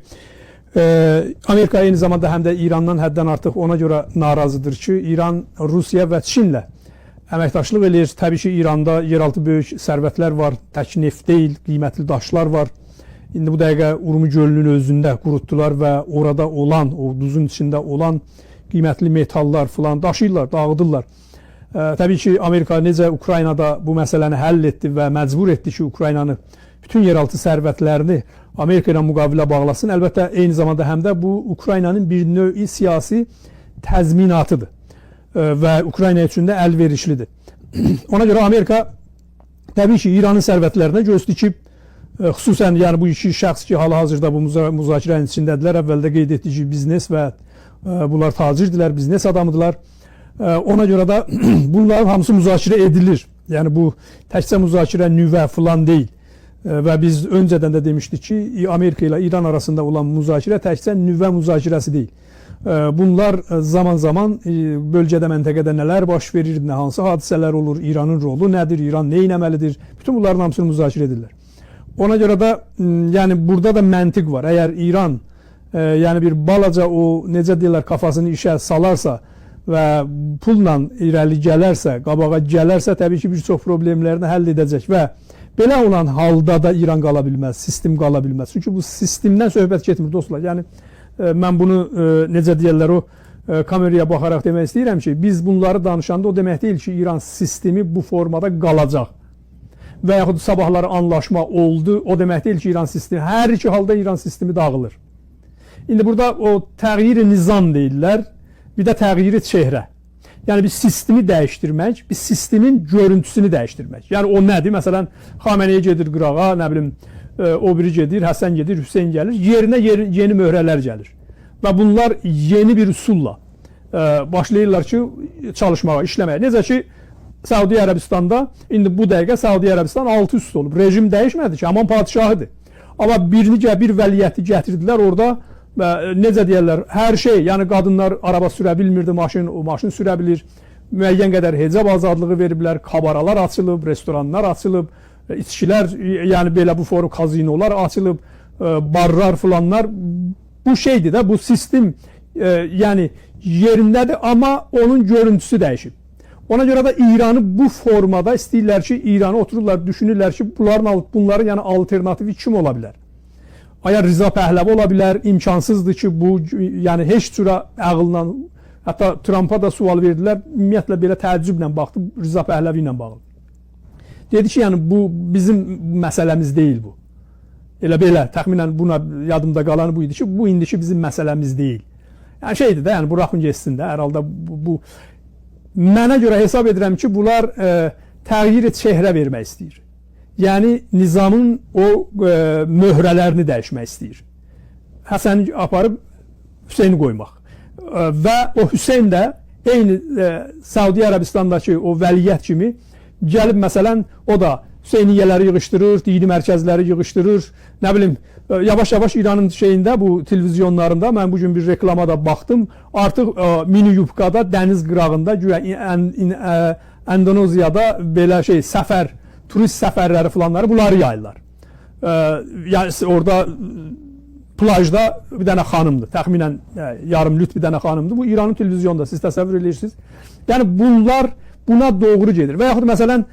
Amerika eyni zamanda həm də İrandan həddən artıq ona görə narazıdır ki, İran, Rusiya və Çinlə əməkdaşlıq eləyir. Təbii ki, İranda yeraltı böyük sərvətlər var, tək neft deyil, qiymətli daşlar var. İndi bu dəqiqə Urmu gölünün özündə qurutdular və orada olan, o duzun içində olan qiymətli metallar filan daşıyırlar, dağıdırlar. Təbii ki, Amerika necə Ukraynada bu məsələni həll etdi və məcbur etdi ki, Ukraynanı bütün yeraltı sərvətlərini Amerika ilə müqavilə bağlasın. Əlbəttə, eyni zamanda həm də bu Ukraynanın bir növ siyasi təzminatıdır və Ukrayna üçün də əlverişlidir. Ona görə Amerika təbii ki, İranın sərvətlərinə göz dikib, xüsusən yəni bu iki şəxs ki, hal-hazırda bu müzakirənin içindədirlər, əvvəldə qeyd etdiyi ki, biznes və bunlar tacirdirlər, biznes adamıdırlar. Ona görə də bunların hamısı müzakirə edilir. Yəni bu təkcə müzakirə nüvə filan deyil. Və biz öncədən də demişdik ki, Amerika ilə İran arasında olan müzakirə təkcə nüvə müzakirəsi deyil. Bunlar zaman-zaman bölgədə, məntəqədə nələr baş verir, nə hansı hadisələr olur, İranın rolu nədir, İran nə etməlidir, bütün bunların hamısını müzakirə edirlər. Ona görə də yəni burada da məntiq var. Əgər İran yəni bir balaca o necə deyirlər kafasını işə salarsa və pulla irəli gələrsə, qabağa gələrsə, təbii ki, bir çox problemlərini həll edəcək və belə olan halda da İran qala bilməz, sistem qala bilməz. Çünki bu sistemdən söhbət getmir dostlar. Yəni mən bunu necə deyirlər o kameraya baxaraq demək istəyirəm ki, biz bunları danışanda o demək deyil ki, İran sistemi bu formada qalacaq. Və yaxud sabahları anlaşma oldu, o demək deyil ki, İran sistemi, hər iki halda İran sistemi dağılır. İndi burada o təğyir-i nizam deyirlər, bir də təğyir-i çehrə. Yəni bir sistemi dəyişdirmək, bir sistemin görüntüsünü dəyişdirmək. Yəni o nədir? Məsələn, Xameneyi gedir qırağa, nə bilim, o biri gedir, Həsən gedir, Hüseyn gəlir, yerinə yeni möhrələr gəlir. Və bunlar yeni bir üsulla başlayırlar ki, çalışmağa, işləməyə. Necə ki, Səudi Ərəbistanda, indi bu dəqiqə Səudi Ərəbistan alt üst olub. Rejim dəyişmədi ki, aman padişahıdır. Amma bir vəliyyəti gətirdilər orada. Və necə deyərlər, hər şey, yəni qadınlar araba sürə bilmirdi, o maşın sürə bilir, müəyyən qədər hecab azadlığı veriblər, kabaralar açılıb, restoranlar açılıb, içkilər, yəni belə bu forum kazinolar açılıb, barlar filanlar, bu şeydir də, bu sistem yəni yerindədir, amma onun görüntüsü dəyişib. Ona görə də İranı bu formada istəyirlər ki, İranı otururlar, düşünürlər ki, bunların yəni alternativi kim ola bilər? Aya Rıza Pəhləvi ola bilər, imkansızdır ki, bu, yəni heç cürə ağılla, hətta Trumpa da sual verdilər, ümumiyyətlə belə təəccüblə baxdı Rıza Pəhləvi ilə bağlı. Dedi ki, yəni bu bizim məsələmiz deyil bu. Elə belə, təxminən buna yadımda qalanı bu idi ki, bu indiki bizim məsələmiz deyil. Yəni şeydir də, yəni buraxın geçsin də, hər halda bu mənə görə hesab edirəm ki, bunlar təğyir çehrə vermək istəyir. Yəni nizamın o möhrələrini dəyişmək istəyir. Həsəni aparıb Hüseyni qoymaq. Və o Hüseyn də eyni Səudi Ərəbistandakı o vəliyyət kimi gəlib məsələn o da Hüseyniyələri yığışdırır, dini mərkəzləri yığışdırır. Nə bilim, yavaş-yavaş İranın şeyində, bu televizyonlarında mən bugün bir reklama da baxdım. Artıq mini yubkada dəniz qırağında Endoneziyada belə şey səfər, turist səfərləri filanları bunları yayırlar. Yəni orada plajda bir dənə xanımdır. Təxminən yarım lüt bir dənə xanımdır. Bu İranın televizyonda siz təsəvvür edirsiniz. Yəni bunlar buna doğru gedir. Və yaxud məsələn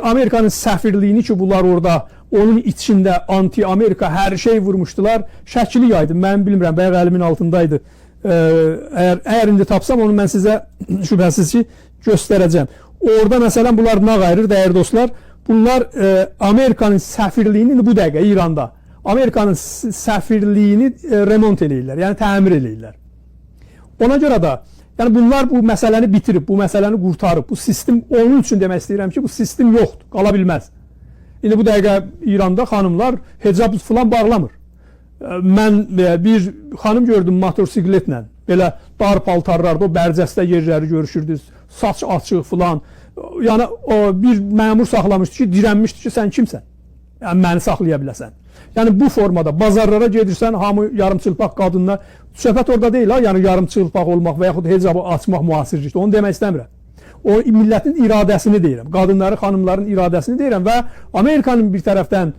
Amerikanın səfirliyini ki bunlar orada onun içində anti-Amerika hər şey vurmuşdular. Şəkili yaydı. Mən bilmirəm, bayaq əlimin altındaydı. Əgər indi tapsam onu mən sizə şübhəsiz ki göstərəcəm. Orada məsələn bunlar nə qayırır dəyərli dostlar? Bunlar Amerikanın səfirliyini bu dəqiqə İranda Amerikanın səfirliyini remont eləyirlər, yəni təmir eləyirlər. Ona görə də yəni bunlar bu məsələni bitirib, bu məsələni qurtarıb. Bu sistem onun üçün demək istəyirəm ki, bu sistem yoxdur, qala bilməz. İndi bu dəqiqə İranda xanımlar hecab falan bağlamır. Mən bir xanım gördüm motosikletlə, belə dar paltarlarda, o bərcəstə yerləri görüşürdü, saç açıq falan. Yəni bir məmur saxlamışdı ki, dirənmişdi ki, sən kimsən? Yəni məni saxlaya biləsən. Yəni bu formada bazarlara gedirsən, hamı yarımçılpaq qadınlar, söhbət orada deyil ha, yəni yarımçılpaq olmaq və yaxud hecabı açmaq müasirlikdir. Onu demək istəmirəm. O millətin iradəsini deyirəm. Qadınları, xanımların iradəsini deyirəm və Amerikanın bir tərəfdən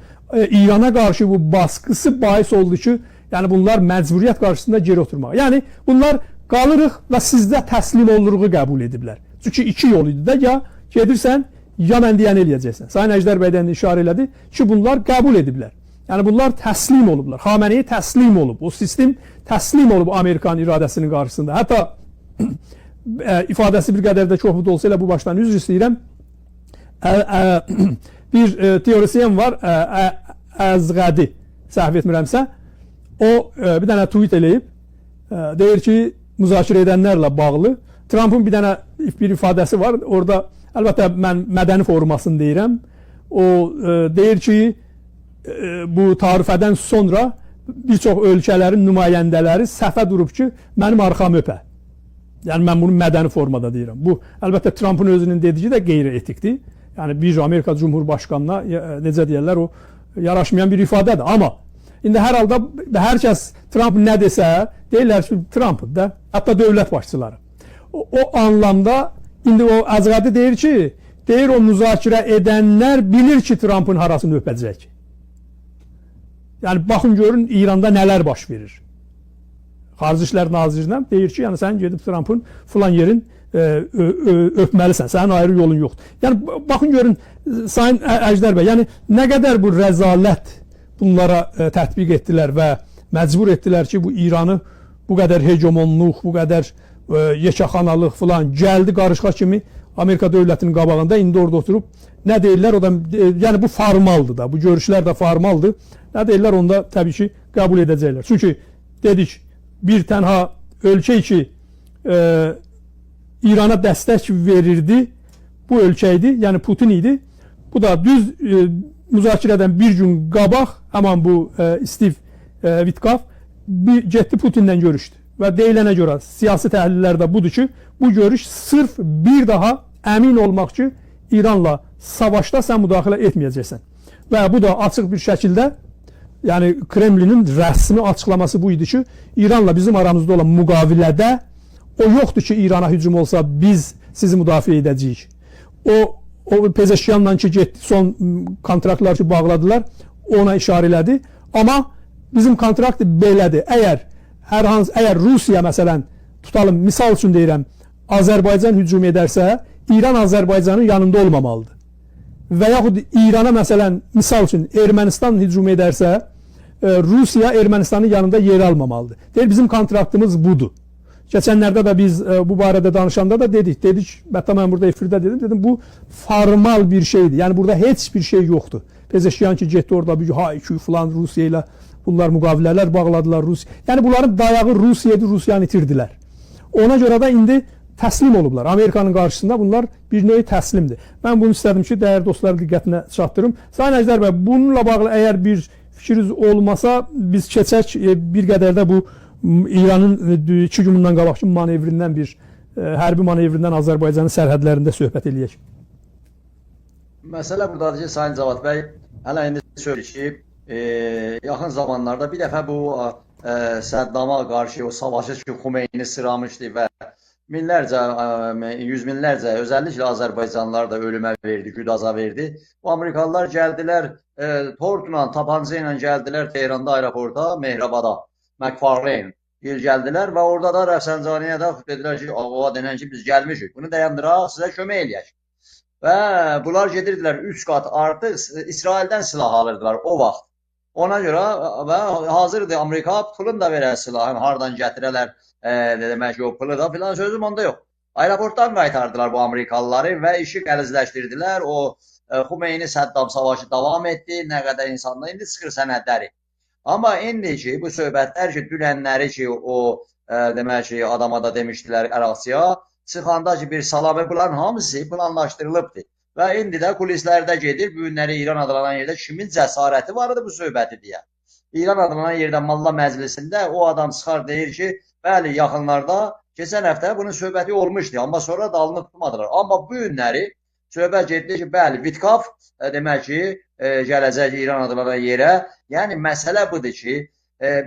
İrana qarşı bu baskısı bahis oldu ki, yəni bunlar məcburiyyət qarşısında geri oturmaq. Yəni bunlar qalırıq və sizdə təslim olurluğu qəbul ediblər. Çünki iki yol idi də, ya gedirsən, ya mən deyəni eləyəcəksən. Sayın Əjdər bəydən işarə elədi ki, bunlar qəbul ediblər. Yəni bunlar təslim olublar. Xameneyi təslim olub. O sistem təslim olub Amerikanın iradəsinin qarşısında. Hətta ifadəsi bir qədər də çoxlu da olsa elə bu başdan üzr istəyirəm. Bir teorisyen var, Əzqədi, səhv etmirəmsə. O bir dənə tweet eləyib. Deyir ki, müzakirə edənlərlə bağlı. Trump'ın bir dənə bir ifadəsi var. Orada əlbəttə mən mədəni formasını deyirəm. O deyir ki, bu tarifədən sonra bir çox ölkələrin nümayəndələri səhvə durub ki, mənim arxamı öpə. Yəni mən bunu mədəni formada deyirəm. Bu əlbəttə Trump'ın özünün dediyi də qeyri-etikdir. Yəni bir Amerika Cumhurbaşqanına necə deyirlər, o yaraşmayan bir ifadədir. Amma indi hər halda hər kəs Trump nə desə, deyirlər ki, Trump'dır da, hətta dövlət başçıları. O anlamda indi o Əzqədi deyir ki, deyir o müzakirə edənlər bilir ki, Trump'ın harasını öpəcək. Yəni baxın görün İranda nələr baş verir. Xarici İşlər Nazirinə deyir ki, yəni sən gedib Trump'ın filan yerin öpməlisən, sənin ayrı yolun yoxdur. Yəni baxın görün Sayın Əjdər bəy, yəni nə qədər bu rəzalət bunlara tətbiq etdilər və məcbur etdilər ki, bu İranı bu qədər hegemonluq, bu qədər yekəxanalıq filan gəldi qarışqa kimi Amerika dövlətinin qabağında indi orada oturub nə deyirlər o da yəni bu formaldır da, bu görüşlər də formaldır. Nə deyirlər onda təbii ki qəbul edəcəklər. Çünki dedik bir tənha ölkə ki İrana dəstək verirdi, bu ölkə idi, yəni Putin idi. Bu da düz müzakirədən bir gün qabaq həmin bu Steve Witkoff getdi Putinlə görüşdü. Və deyilənə görə siyasi təhlillər də budur ki, bu görüş sırf bir daha əmin olmaq ki, İranla savaşda sən müdaxilə etməyəcəksən. Və bu da açıq bir şəkildə, yəni Kremlinin rəsmi açıqlaması bu idi ki, İranla bizim aramızda olan müqavilədə o yoxdur ki, İrana hücum olsa biz sizi müdafiə edəcəyik. O Pezeşkiyanla ki getdi, son kontraktlar ki bağladılar, ona işarə elədi. Amma bizim kontrakt belədir. Əgər Rusiya məsələn, tutalım, misal üçün deyirəm, Azərbaycan hücum edərsə, İran Azərbaycanın yanında olmamalıdır. Və yaxud İrana məsələn, misal üçün Ermənistan hücum edərsə, Rusiya Ermənistanın yanında yer almamalıdır. Deyir, bizim kontraktımız budur. Keçənlərdə də biz bu barədə danışanda da dedik, hətta mən burada efirdə dedim, bu formal bir şeydir. Yəni burada heç bir şey yoxdur. Pezeşkiyan ki getdi orada bir hay-küy falan Rusiya ilə bunlar müqavilələr bağladılar Rusiya. Yəni bunların dayağı Rusiyadır, Rusiyanı itirdilər. Ona görə də indi təslim olublar. Amerikanın qarşısında bunlar bir növ təslimdir. Mən bunu istədim ki, dəyərli dostların diqqətinə çatdırım. Sayın Əjdər bəy, bununla bağlı əgər bir fikriniz olmasa, biz keçək bir qədər də bu İranın 2 gün bundan qabaqki manevrindən hərbi manevrindən Azərbaycanın sərhədlərində söhbət eləyək. Məsələ buradadır ki, Sayın Cavad bəy, hələ indi söyləyir ki, yaxın zamanlarda bir dəfə bu Səddama qarşı o savaşı ki, Xumeyni sıramışdı və minlərcə, yüz minlərcə, özəlliklə Azərbaycanlılar da ölümə verdi, güdaza verdi. Bu Amerikalılar gəldilər, tortla, tapanca ilə gəldilər Tehranda aeroporta, Mehrabada, McFarlane gəldilər və orada da Rəfsəncaniyyə də dedilər ki, ağa denən ki, biz gəlmişik, bunu dayandıraq, sizə kömək eləyək. Və bunlar gedirdilər 3 qat artıq İsraildən silah alırdılar o vaxt. Ona görə və hazırdır Amerika pulun da verər silahın, hardan gətirələr, demək ki, o pulu da filan sözüm onda yox. Aeroportdan qaytardılar bu Amerikalıları və işi qəlizləşdirdilər. O Xumeyni Səddam savaşı davam etdi, nə qədər insanlar indi çıxır sənədləri. Amma indi ki, bu söhbətlər ki, dünənləri ki, o demək ki, adama da demişdilər Əraqçıya, çıxanda ki, bir salamı bunların hamısı planlaşdırılıbdır. Və indi də kulislərdə gedir, bu günləri İran adlanan yerdə kimin cəsarəti var idi bu söhbəti deyə. İran adlanan yerdə Malla Məclisində o adam çıxar deyir ki, bəli, yaxınlarda keçən həftə bunun söhbəti olmuşdu, amma sonra dalını tutmadılar. Amma bu günləri söhbət getdi ki, bəli, Witkoff demək ki, gələcək İran adlanan yerə. Yəni, məsələ budur ki,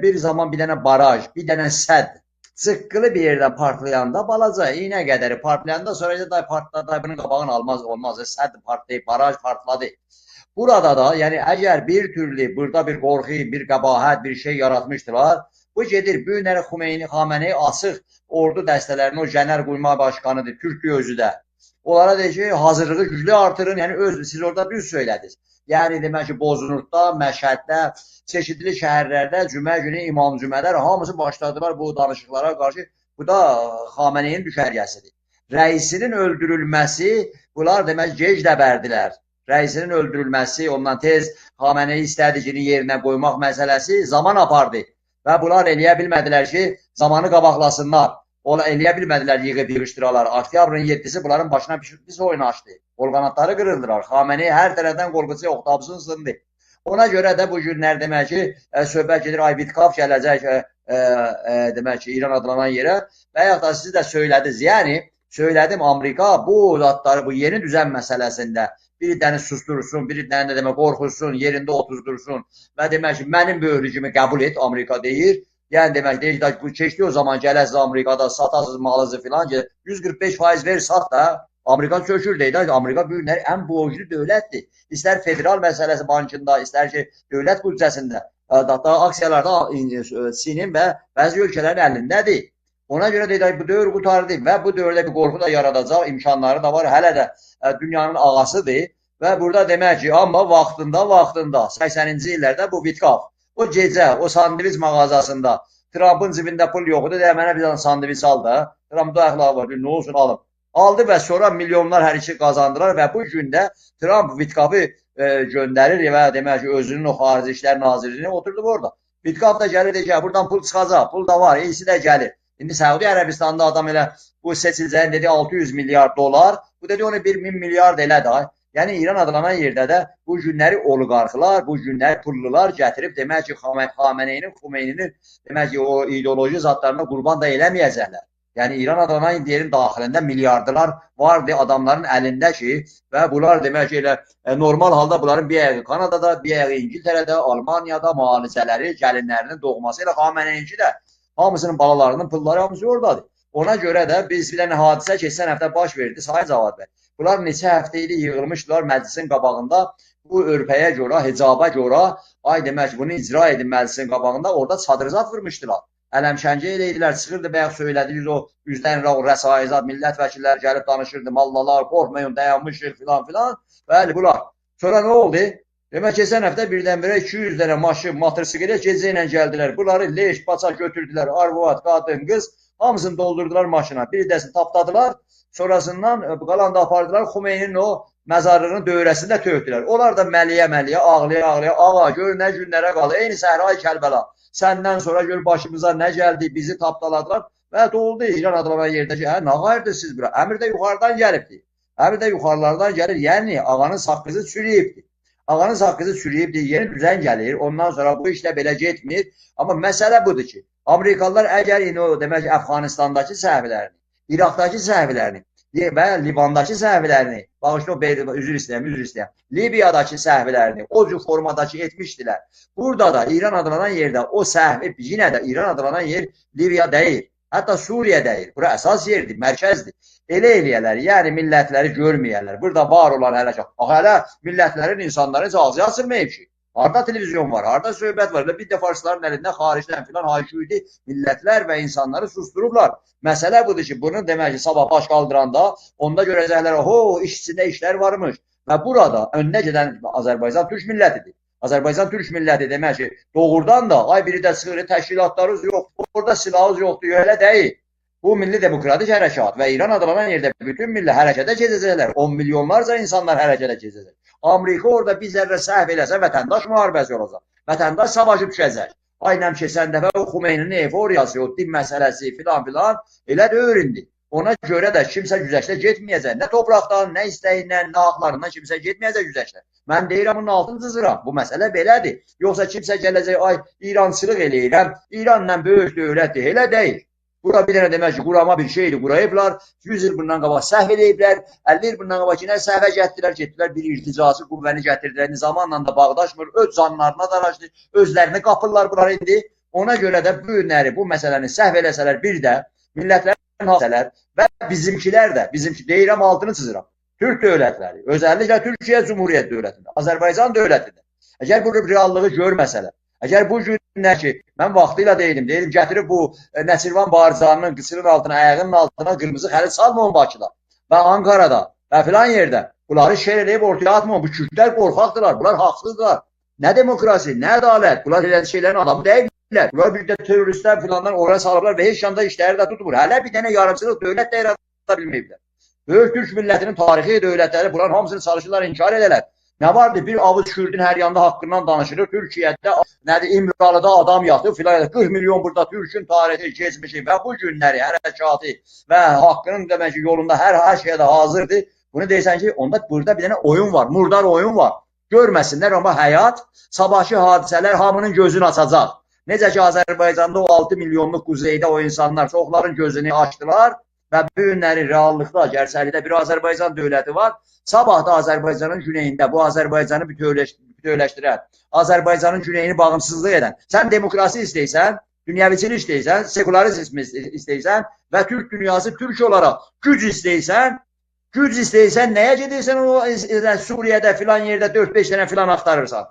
bir zaman bir dənə baraj, bir dənə sədd, sıqqılı bir yerdən partlayanda, balaca, iynə qədəri partlayanda, sonra da partladı, bunun qabağını olmaz, sədd partlayıb, baraj partladı. Burada da, yəni, əgər bir türlü, burada bir qorxu, bir qəbahət, bir şey yaratmışdılar, bu gedir, bu günləri Xaməni açıq ordu dəstələrini, o Cənər Quyma Başkanıdır, Türklü özü də. Onlara deyir ki, hazırlığı güclü artırın, yəni siz orada düz söylədiniz. Yəni, demək ki, Bozunurtda, Məşəddə, çeşidli şəhərlərdə, cümə günü İmam Cümələr hamısı başladılar bu danışıqlara qarşı. Bu da Xamənəyin düşərgəsidir. Rəisinin öldürülməsi, bunlar demək gec də bərdilər. Rəisinin öldürülməsi, ondan tez Xamənəyi istədiyini yerinə qoymaq məsələsi zaman apardı. Və bunlar eləyə bilmədilər ki, zamanı qabaqlasınlar. Ola eləyə bilmədilər yığıb yığışdıralar. Oktyabrın 7-si bunların başına pis oyun açdı. Qolqanatları qırıldılar. Xaməni hər tərəfdən qorxucu oxtabısını sındı. Ona görə də bu günlər demək ki, söhbət gedir, Witkoff gələcək demək ki, İran adlanan yerə və yaxud da siz də söylədiniz. Yəni, söylədim, Amerika bu zatları, bu yeni düzən məsələsində bir dəni sustursun, bir dəni də demək qorxusun, yerində otuzdursun və demək ki, mənim böyürlüyümü qəbul et, Amerika deyir. Yəni demək deyir ki, keçdi o zaman gələsiz Amerikada satasız malınızı filan, 145% ver sat da, Amerika çökür deyir. Amerika bu günlər ən borclu dövlətdir. İstər federal məsələsi bankında, istər ki, dövlət büdcəsində, hatta aksiyalarda Çinin və bəzi ölkələrin əlindədir. Ona görə deyək, bu dövr qutardı və bu dövrdə bir qorxu da yaradacaq imkanları da var. Hələ də dünyanın ağasıdır və burada demək ki, amma vaxtında 80-ci illərdə bu Witkoff, o gecə, o sandviç mağazasında Trump'ın cibində pul yoxdur, deyə mənə bir dənə sandviç al da. Trump'da əxlaq var, nə olsun alım. Aldı və sonra milyonlar hər iki qazandılar və bu gündə Trump Vitkafı göndərir və demək ki, özünün o xarici işlər nazirliyini oturdu orada. Vitkaf da gəlir deyir ki, buradan pul çıxacaq, pul da var, iyisi də gəlir. İndi Səudi Ərəbistan'da adam elə bu seçiləcəyin dedi 600 milyar dolar, bu dedi onu 1000 milyard elə də. Yəni İran adlanan yerdə də bu günləri oliqarxlar, bu günləri pullular gətirib demək ki, Xomeyni'nin demək ki, o ideoloji zatlarına qurban da eləməyəcəklər. Yəni İran adlanan yerin daxilində milyardılar vardı adamların əlində ki, və bunlar demək ki, elə normal halda bunların bir ayağı Kanadada, bir ayağı İngiltərədə, Almaniyada müalicələri, gəlinlərinin doğması ilə Xaməneyinki də hamısının balalarının pulları hamısı oradadır. Ona görə də biz bir dənə hadisə keçən həftə baş verdi, Sayın Cavad bəy. Bunlar neçə həftəyli yığılmışdılar məclisin qabağında. Bu örpəyə görə, hicaba görə, ay demək ki, bunu icra edin məclisin qabağında, orada çadırızat vurmuşdular. Ələmşəncə eləyirlər, çıxırdı, bəyək söylədiniz o üzdən o rəsaizat, millət vəkilləri gəlib danışırdı, mallalar, qorxmayın, dayanmışıq filan filan. Bəli, bunlar. Sonra nə oldu? Demək, keçən həftə birdən-birə 200 dənə maşın, motosiklet gecə ilə gəldilər. Bunları leş, paça götürdülər, arvad, qadın, qız, hamısını doldurdular maşına. Bir dəsini tapdadılar, sonrasından qalan da apardılar, Xumeyninin o məzarlığının dövrəsində tökdülər. Onlar da məliyə-məliyə, ağlaya-ağlaya, ağa, gör nə günlərə qalır, eyni Səhra-i Kərbəla. Səndən sonra gör başımıza nə gəldi, bizi tapdaladılar və doldu İran adlanan yerdə ki, nə qayırdır siz bura? Əmr də yuxarıdan gəlibdir. Əmr də yuxarılardan gəlir, yəni ağanın saqqızı çürüyübdir. Ağanın saqqızı çürüyübdir, yeni düzən gəlir, ondan sonra bu işlə belə getmir. Amma məsələ budur ki, Amerikalılar əgər indi o demək ki, Əfqanistandakı səhvlərini, İraqdakı səhvlərini və Livandakı səhvlərini, bağışla üzr istəyəm, Libiyadakı səhvlərini o cür formadakı etmişdilər. Burada da İran adlanan yerdə o səhvi, yenə də İran adlanan yer Libiya deyil, hətta Suriya deyil. Bura əsas yerdir, mərkəzdir. Elə eləyərlər, yəni millətləri görməyərlər. Burada var olan hərəkat. Hələ millətlərin, insanların ağzı açılmayıb ki. Harada televizyon var, harada söhbət var. Bir də farsların əlində xaricdən filan hayküyüdü millətlər və insanları susturublar. Məsələ budur ki, bunu demək ki, sabah baş qaldıranda onda görəcəklər, iş içində işlər varmış. Və burada önünə gedən Azərbaycan türk millətidir. Azərbaycan türk milləti demək ki, doğrudan da ay biri də çıxır, təşkilatlarımız yoxdur, orada silahımız yoxdur, elə deyil. Bu milli demokratik hərəkat və İran adlanan yerdə bütün milli hərəkətə keçəcəklər. 10 milyonlarca insanlar hərəkətə keçəcək. Amerika orada bir zərrə səhv eləsə vətəndaş müharibəsi olacaq. Vətəndaş savaşı düşəcək. Aynən keçən dəfə o Xumeyninin eforiyası, o din məsələsi filan filan elə də öyrəndi. Ona görə də kimsə güzəştə getməyəcək. Nə topraqdan, nə istəyindən, nə haqlarından kimsə getməyəcək güzəştə. Mən deyirəm, bunun altını cızıram. Bu məsələ belədir. Yoxsa kimsə gələcək, ay İrançılıq eləyirəm, İranla böyük dövlətdir. Elə deyil. Bura bir dənə demək ki, qurama bir şeydir, qurayıblar, 100 il bundan qabaq səhv ediblər, 50 il bundan qabaq yine səhvə getdilər, bir irticası qüvvəni gətirdilər, zamanla da bağdaşmır, öz canlarına daraşdı, özlərini qapırlar bunlar indi. Ona görə də bu günləri, bu məsələni səhv eləsələr bir də, millətlərin haksələr və bizimkilər də, bizimki deyirəm altını çiziram, Türk dövlətləri, özəlliklə Türkiyə Cumhuriyyət dövlətində, Azərbaycan dövlətində, əgər bu reallığı görməsələr, əgər bu günlər ki, mən vaxtıyla deydim gətirib bu Nəsirvan Barzanının qısırın altına, ayağının altına qırmızı xəlit salmamın Bakıda və Ankara'da və filan yerdə bunları şer eləyib ortaya atmamın. Bu Kürtlər qorxaqdılar, bunlar haqsızdılar. Nə demokrasi, nə ədalət, bunlar elə şeylərin adamı deyirlər. Bunlar bir də teröristlər filandan oraya salıblar və heç yanda işləri də tutmur. Hələ bir dənə yarımçılıq dövlət də yarada bilməyiblər. Böyük Türk millətinin tarixi dövlətləri bunların hamısını çalışırlar, inkar edələr. Nə vardı? Bir avuç Kürdün hər yanda haqqından danışılır. Türkiyədə, nədir, İmralıda adam yatıb filan, 40 milyon burada Türkün tarihi keçmişi və bu günləri, hərəkatı və haqqının demək ki, yolunda hər şeydə hazırdır. Bunu deyirsən ki, onda burada bir dənə oyun var, murdar oyun var. Görməsinlər, amma həyat, sabahki hadisələr hamının gözünü açacaq. Necə ki, Azərbaycanda o 6 milyonluq quzeydə o insanlar çoxların gözünü açdılar və bu günləri reallıqda, gərsəlikdə bir Azərbaycan dövləti var. Sabah da Azərbaycanın güneyində bu Azərbaycanı bütövləşdirən, Azərbaycanın güneyini bağımsızlıq edən, sən demokrasi istəysən, dünyəviçilik istəysən, sekularizm istəysən və Türk dünyası Türk olaraq güc istəysən, nəyə gedirsən o Suriyədə filan yerdə 4-5 dənə filan axtarırsan?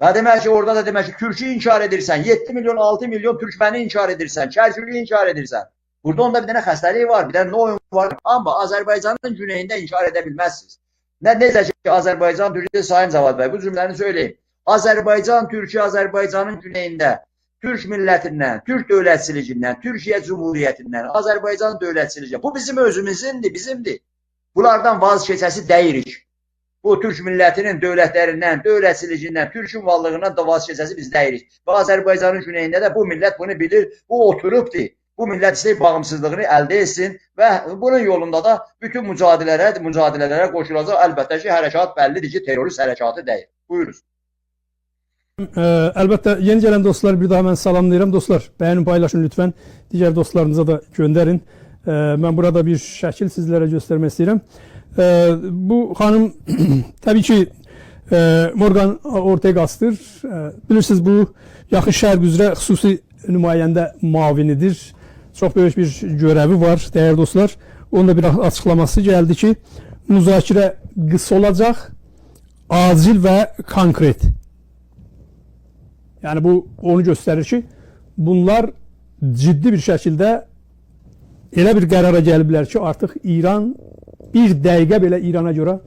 Və demək ki, orada da demək ki, Türk'ü inkar edirsən, 7 milyon, 6 milyon Türkməni inkar edirsən, Kərkülü inkar edirsən. Burada onda bir dənə xəstəlik var, bir dənə oyun var. Amma Azərbaycanın güneyində inkar edə bilməzsiniz. Necə ki, Azərbaycan Türkiyə Sayın Cavad bəy, bu cümləni söyleyeyim. Azərbaycan Türkiyə Azərbaycanın güneyində Türk millətindən, Türk dövlətçiliyindən, Türkiyə Cumhuriyyətindən, Azərbaycan dövlətçiliyindən. Bu bizim özümüzündir, bizimdir. Bunlardan vaz keçəsi deyirik. Bu Türk millətinin dövlətlərindən, dövlətçiliyindən, Türkün varlığından da vaz keçəsi biz deyirik. Və Azərbaycanın güneyində də bu millət bunu bilir, bu oturubdur. Bu millət istəyir bağımsızlığını əldə etsin və bunun yolunda da bütün mücadilələrə qoşulacaq. Əlbəttə ki, hərəkat bəllidir ki, terrorist hərəkatı deyil. Buyuruz. Əlbəttə, yeni gələn dostlar bir daha mən salamlayıram. Dostlar, bəyənin, paylaşın lütfən. Digər dostlarınıza da göndərin. Mən burada bir şəkil sizlərə göstərmək istəyirəm. Bu xanım təbii ki, Morgan Ortegas'dır. Bilirsiniz, bu Yaxın Şərq üzrə xüsusi nümayəndə mavinidir. Çox böyük bir görəvi var, dəyərli dostlar. Onun da bir açıqlaması gəldi ki, müzakirə qısa olacaq, acil və konkret. Yəni bu onu göstərir ki, bunlar ciddi bir şəkildə elə bir qərara gəliblər ki, artıq İran bir dəqiqə belə İrana görə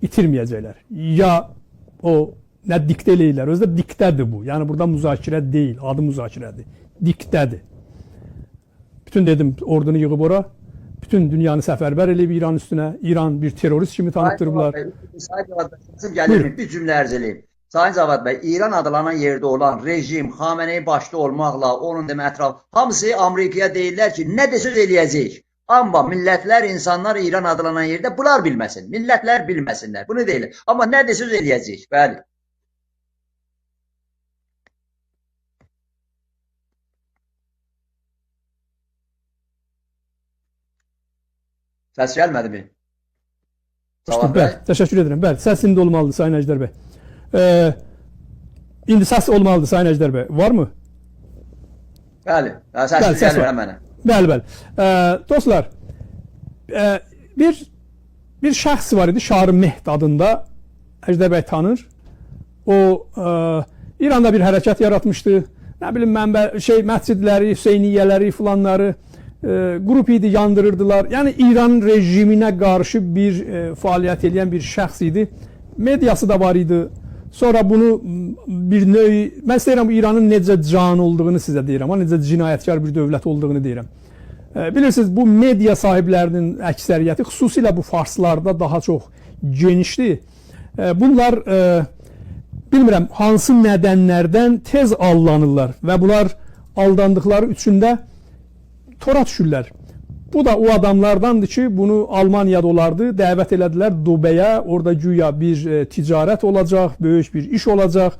itirməyəcəklər. Ya o nə diktə eləyirlər, özü də diktədir bu. Yəni burada müzakirə deyil, adı müzakirədir. Diktədir. Bütün dedim, ordunu yığıb ora, bütün dünyanı səfərbər eləyib İran üstünə. İran bir terörist kimi tanıtdırıblar. Sayın Cavad bəy, gəlirəm, bir cümlə ərz eləyim. Sayın Cavad bəy, İran adlanan yerdə olan rejim, Xameneyi başda olmaqla, onun demə ətraf, hamısı Amerikaya deyirlər ki, nə də söz eləyəcəyik. Amma millətlər, insanlar İran adlanan yerdə bunlar bilməsin. Millətlər bilməsinlər. Bunu deyirlər. Amma nə də söz eləyəcəyik. Bəli. Səs gəlmədi mi? Bəli, təşəkkür edirəm. Bəli, səs indi olmalıdır Sayın Əjdər bəy. İndi səs olmalıdır Sayın Əjdər bəy. Varmı? Bəli, səs gəlir mənə. Bəli, bəli. Dostlar, bir şəxs var idi, Şarı Mehd adında. Əjdər bəy tanır. O, İranda bir hərəkət yaratmışdı. Nə bilim, məscidləri, Hüseyniyyələri, filanları qrup idi, yandırırdılar. Yəni İran rejiminə qarşı bir fəaliyyət edən bir şəxs idi. Mediası da var idi. Sonra bunu bir növ, mən istəyirəm İranın necə can olduğunu sizə deyirəm, necə cinayətkar bir dövlət olduğunu deyirəm. Bilirsiniz, bu media sahiblərinin əksəriyyəti, xüsusilə bu farslarda daha çox genişdir. Bunlar, bilmirəm, hansı nədənlərdən tez aldanırlar və bunlar aldandıqları üçün də tora düşürlər. Bu da o adamlardandır ki, bunu Almaniyada olardı, dəvət elədilər Dubəyə, orada güya bir ticarət olacaq, böyük bir iş olacaq,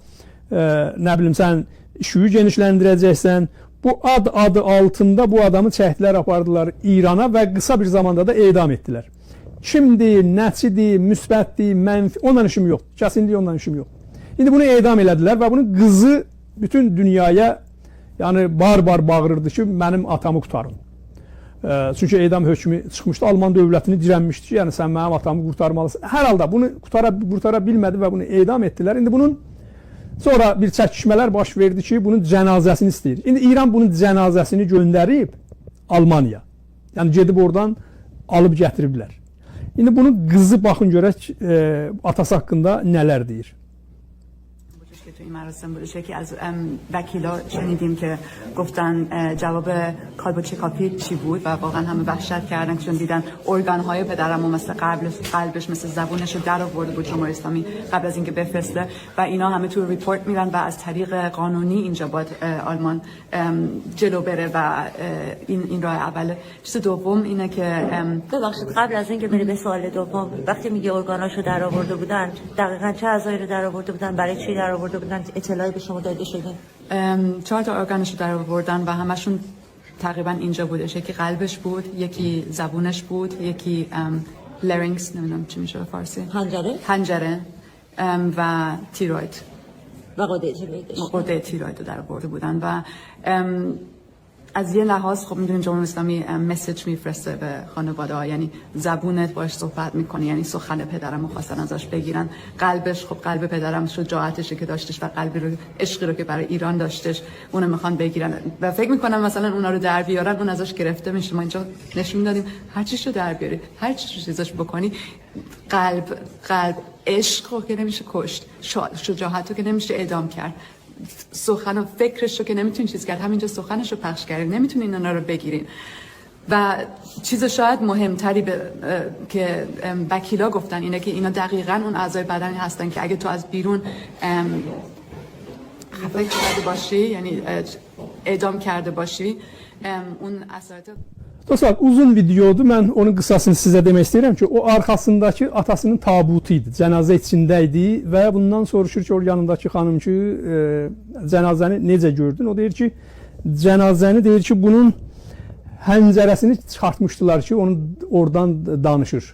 nə bilim, sən işi genişləndirəcəksən. Bu adı altında bu adamı çəkdilər, apardılar İrana və qısa bir zamanda da edam etdilər. Kimdir, nəçidir, müsbətdir, mənfi, ondan işim yox, kəsinlik ondan işim yox. İndi bunu edam elədilər və bunun qızı bütün dünyaya yəni bar-bar bağırırdı ki, mənim atamı qurtarın. Çünki edam hökmü çıxmışdı, Alman dövlətini dirənmişdi ki, yəni sən mənim atamı qurtarmalısın. Hər halda bunu qurtara bilmədi və bunu edam etdilər. İndi bunun sonra bir çəkişmələr baş verdi ki, bunun cənazəsini istəyir. İndi İran bunun cənazəsini göndərib Almaniya. Yəni gedib oradan alıb gətiriblər. İndi bunun qızı baxın görək atası haqqında nələr deyir. تو این مراسم بودش که از وکیلا شنیدیم که گفتن جواب کالبد چکاپی چی بود و واقعا همه وحشت کردن چون دیدن ارگان‌های پدرمو مثل قلبش مثل زبونش رو در آورده بود جمهوری اسلامی قبل از اینکه بفرسته و اینا همه تو ریپورت میرن و از طریق قانونی اینجا باید آلمان جلو بره و این راه اوله. چیز دوم اینه که ببخشید قبل از اینکه بری به سوال دوم، وقتی میگه ارگاناشو در آورده بودن، دقیقاً چه اعضایی رو در آورده بودن، برای چی در آورده بودن، اطلاعی به شما داده شده؟ 4 تا ارگانشو در آوردن و همشون تقریبا اینجا بودش. یکی قلبش بود، یکی زبونش بود، یکی لرینکس، نمیدونم چی میشه به فارسی، حنجره و تیروید و قده تیروید رو در آورده بودن و از یه لحاظ خب میدونیم جمهوری اسلامی مسیج میفرسته به خانواده ها، یعنی زبونت باش صحبت میکنه، یعنی سخن پدرم خواستن ازش بگیرن. قلبش خب قلب پدرم شجاعتشه که داشتش و قلبی رو عشقی رو که برای ایران داشتش اونو میخوان بگیرن و فکر میکنم مثلا اونا رو در بیارن اون ازش گرفته میشه. ما اینجا نشون دادیم هر چیزو در بیاری، هر چیزش بکنی، قلب عشق رو که نمیشه کشت، شجاعت رو که نمیشه اعدام کرد، سخن و فکرش رو که نمیتونین چیز کرد، همینجا سخنش رو پخش کردین، نمیتونین اینا رو بگیرین. و چیز شاید مهمتری که وکیلا گفتن اینه که اینا دقیقاً اون اعضای بدنی هستن که اگه تو از بیرون خفه کرده باشی، یعنی اعدام کرده باشی، اون اثرات. Dostlar, uzun videodur. Mən onun qısasını sizə demək istəyirəm ki, o arxasındakı atasının tabutu idi, cənazə içində idi və bundan soruşur ki, o yanındakı xanım ki, cənazəni necə gördün? O deyir ki, cənazəni deyir ki, bunun həncərəsini çıxartmışdılar ki, onu oradan danışır.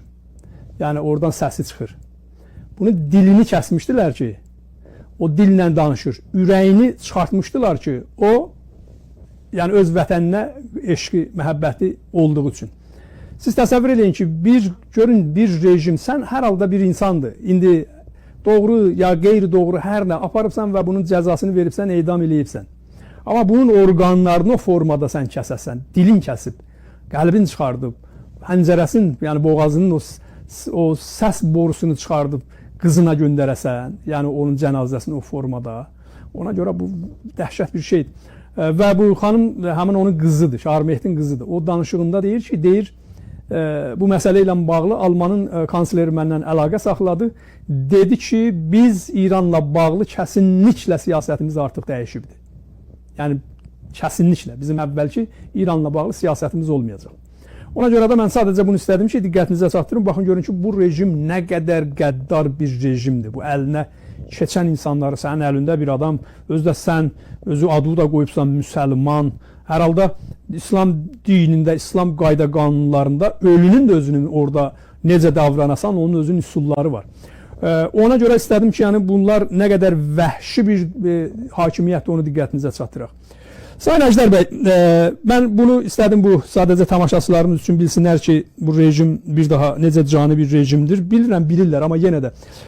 Yəni oradan səsi çıxır. Bunun dilini kəsmişdilər ki, o dillə danışır. Ürəyini çıxartmışdılar ki, o yəni öz vətəninə eşqi, məhəbbəti olduğu üçün. Siz təsəvvür edin ki, görün bir rejim, sən hər halda bir insandır. İndi doğru ya qeyri-doğru hər nə aparıbsan və bunun cəzasını veribsən, edam eləyibsən. Amma bunun orqanlarını o formada sən kəsəsən, dilin kəsib, qəlbin çıxardıb, həncərəsin, yəni boğazının o səs borusunu çıxardıb qızına göndərəsən, yəni onun cənazəsini o formada. Ona görə bu dəhşət bir şeydir. Və bu xanım həmin onun qızıdır, Şarmehdin qızıdır. O danışığında deyir ki, bu məsələ ilə bağlı Almanın kansleri məndən əlaqə saxladı. Dedi ki, biz İranla bağlı kəsinliklə siyasətimiz artıq dəyişibdir. Yəni kəsinliklə bizim əvvəlki İranla bağlı siyasətimiz olmayacaq. Ona görə də mən sadəcə bunu istədim ki, diqqətinizə çatdırım. Baxın, görün ki, bu rejim nə qədər qəddar bir rejimdir. Bu əlinə keçən insanları, sənin əlində bir adam, özdə sən, özü adı da qoyubsan müsəlman, hər halda İslam dinində, İslam qayda qanunlarında ölünün də özünün orada necə davranasan, onun özünün üsulları var. Ona görə istədim ki, yəni bunlar nə qədər vəhşi bir hakimiyyətdir, onu diqqətinizə çatdıraq. Sayın Əjdər bəy, mən bunu istədim, bu sadəcə tamaşaçılarımız üçün bilsinlər ki, bu rejim bir daha necə cani bir rejimdir. Bilirəm, bilirlər, amma yenə də